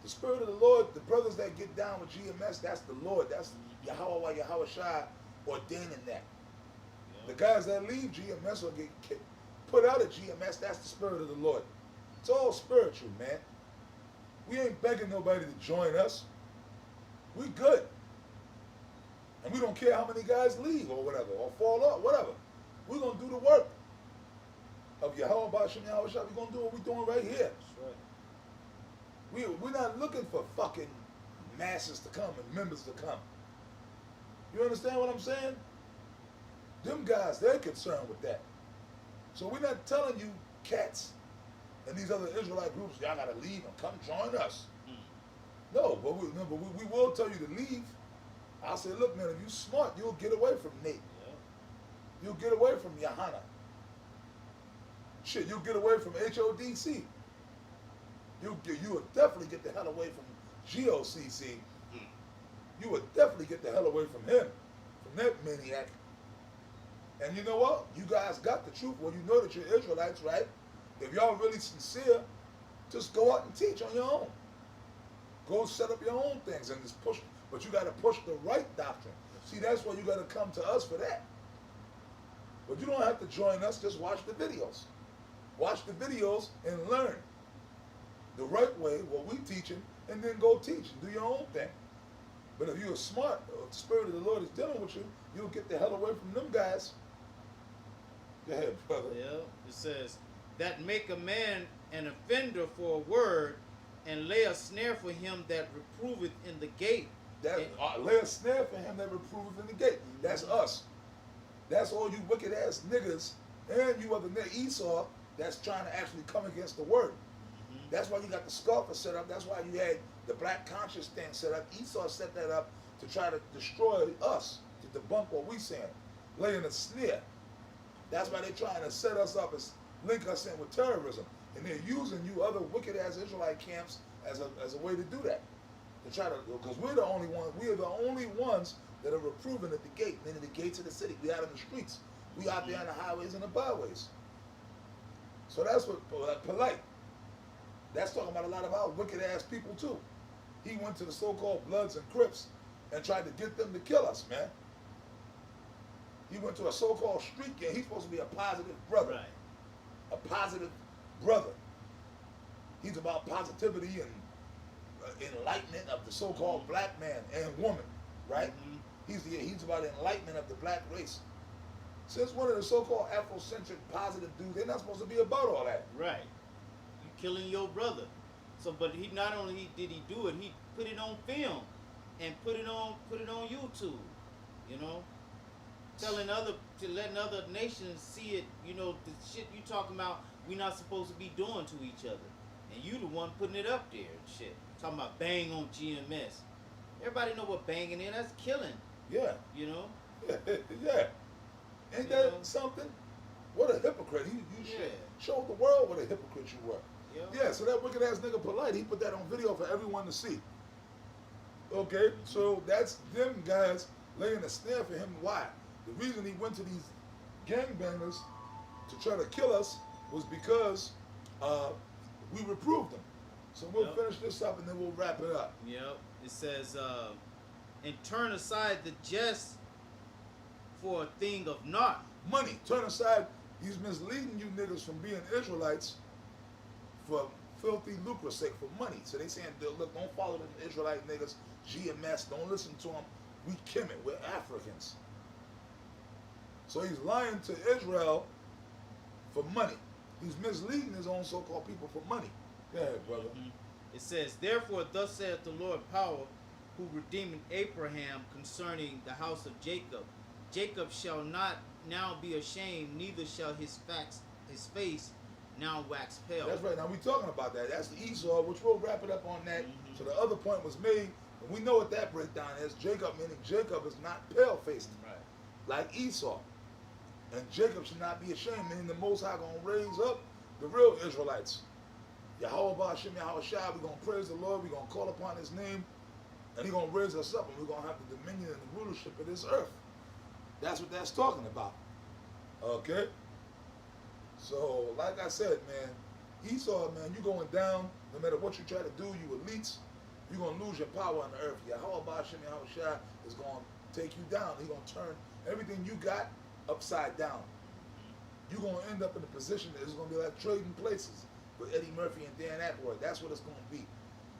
The Spirit of the Lord, the brothers that get down with GMS, that's the Lord. That's YAHAWAH, Yahawashi ordaining that. Yeah. The guys that leave GMS or get put out of GMS, that's the Spirit of the Lord. It's all spiritual, man. We ain't begging nobody to join us. We good. And we don't care how many guys leave or whatever, or fall off, whatever. We're going to do the work of Yahawashi, Yahawashi. We're going to do what we're doing right here.
That's right.
We're not looking for fucking masses to come and members to come. You understand what I'm saying? Them guys, they're concerned with that. So we're not telling you cats and these other Israelite groups, y'all gotta leave and come join us. No, but we will tell you to leave. I'll say, look, man, if you're smart, you'll get away from Nate. Yeah. You'll get away from Yohana. Shit, you'll get away from HODC. You will definitely get the hell away from GOCC. You would definitely get the hell away from him, from that maniac. And you know what? You guys got the truth. Well, you know that you're Israelites, right? If y'all really sincere, just go out and teach on your own. Go set up your own things and just push. But you got to push the right doctrine. See, that's why you got to come to us for that. But you don't have to join us. Just watch the videos. Watch the videos and learn the right way, what we teaching, and then go teach and do your own thing. But if you're smart, or the Spirit of the Lord is dealing with you, you'll get the hell away from them guys. Go ahead, brother.
Yeah, it says, that make a man an offender for a word, and lay a snare for him that reproveth in the gate.
That lay a snare for him that reproveth in the gate. That's us. That's all you wicked ass niggas and you other Esau that's trying to actually come against the word. That's why you got the scoffer set up. That's why you had the black conscious thing set up. Esau set that up to try to destroy us, to debunk what we saying, laying a snare. That's why they're trying to set us up and link us in with terrorism. And they're using you other wicked ass Israelite camps as a way to do that. To try to, because we're the only ones that are reproving at the gate, meaning the gates of the city. We out in the streets. We out there on the highways and the byways. So that's what polite. That's talking about a lot of our wicked ass people too. He went to the so-called Bloods and Crips and tried to get them to kill us, man. He went to a so-called street gang. He's supposed to be a positive brother.
Right.
A positive brother. He's about positivity and enlightenment of the so-called black man and woman, right? He's about enlightenment of the black race. Since one of the so-called Afrocentric positive dudes, they're not supposed to be about all that.
Right. You killing your brother. So, but he not only did he do it, he put it on film and put it on YouTube. You know, letting other nations see it. You know, the shit you talking about, we not supposed to be doing to each other, and you the one putting it up there and shit. Talking about bang on GMS. Everybody know what banging is. That's killing.
Yeah.
You know.
Yeah. Ain't
You
that
know?
something? What a hypocrite. You should
Yeah.
show the world what a hypocrite you were.
Yeah.
Yeah, so that wicked ass nigga polite, he put that on video for everyone to see. Okay, so that's them guys laying a snare for him. Why? The reason he went to these gangbangers to try to kill us was because we reproved them. So we'll finish this up and then we'll wrap it up.
Yep. It says, and turn aside the jest for a thing of naught.
Money. Turn aside. He's misleading you niggas from being Israelites for filthy lucre's sake, for money. So they saying, look, don't follow them Israelite niggas, GMS, don't listen to them. We Kemet, we're Africans. So he's lying to Israel for money. He's misleading his own so-called people for money. Go ahead, brother.
It says, therefore thus saith the Lord power, who redeemed Abraham concerning the house of Jacob. Jacob shall not now be ashamed, neither shall his face now wax pale.
That's right. Now we're talking about that. That's the Esau, which we'll wrap it up on that. So the other point was made, and we know what that breakdown is. Jacob, meaning Jacob is not pale-faced,
Right.
like Esau. And Jacob should not be ashamed, meaning the Most High going to raise up the real Israelites. YAHAWAH, Yahawashi, we're going to praise the Lord, we're going to call upon his name, and he's going to raise us up, and we're going to have the dominion and the rulership of this earth. That's what that's talking about. Okay? So, like I said, man, Esau, man, you going down, no matter what you try to do, you elites, you're going to lose your power on the earth. YAHAWAH, Yahawashi is going to take you down. He's going to turn everything you got upside down. You're going to end up in a position that is going to be like Trading Places with Eddie Murphy and Dan Aykroyd. That's what it's going to be.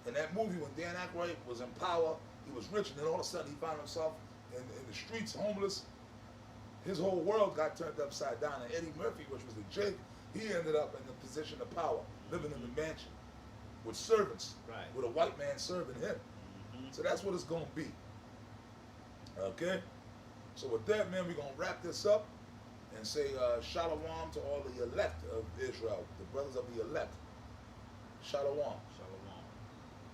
In that movie, when Dan Aykroyd was in power, he was rich, and then all of a sudden he found himself in the streets, homeless. His whole world got turned upside down. And Eddie Murphy, which was the Jake, he ended up in the position of power, living in the mansion with servants,
Right.
with a white man serving him. So that's what it's going to be. Okay? So with that, man, we're going to wrap this up and say shalom to all the elect of Israel, the brothers of the elect. Shalom.
Shalom.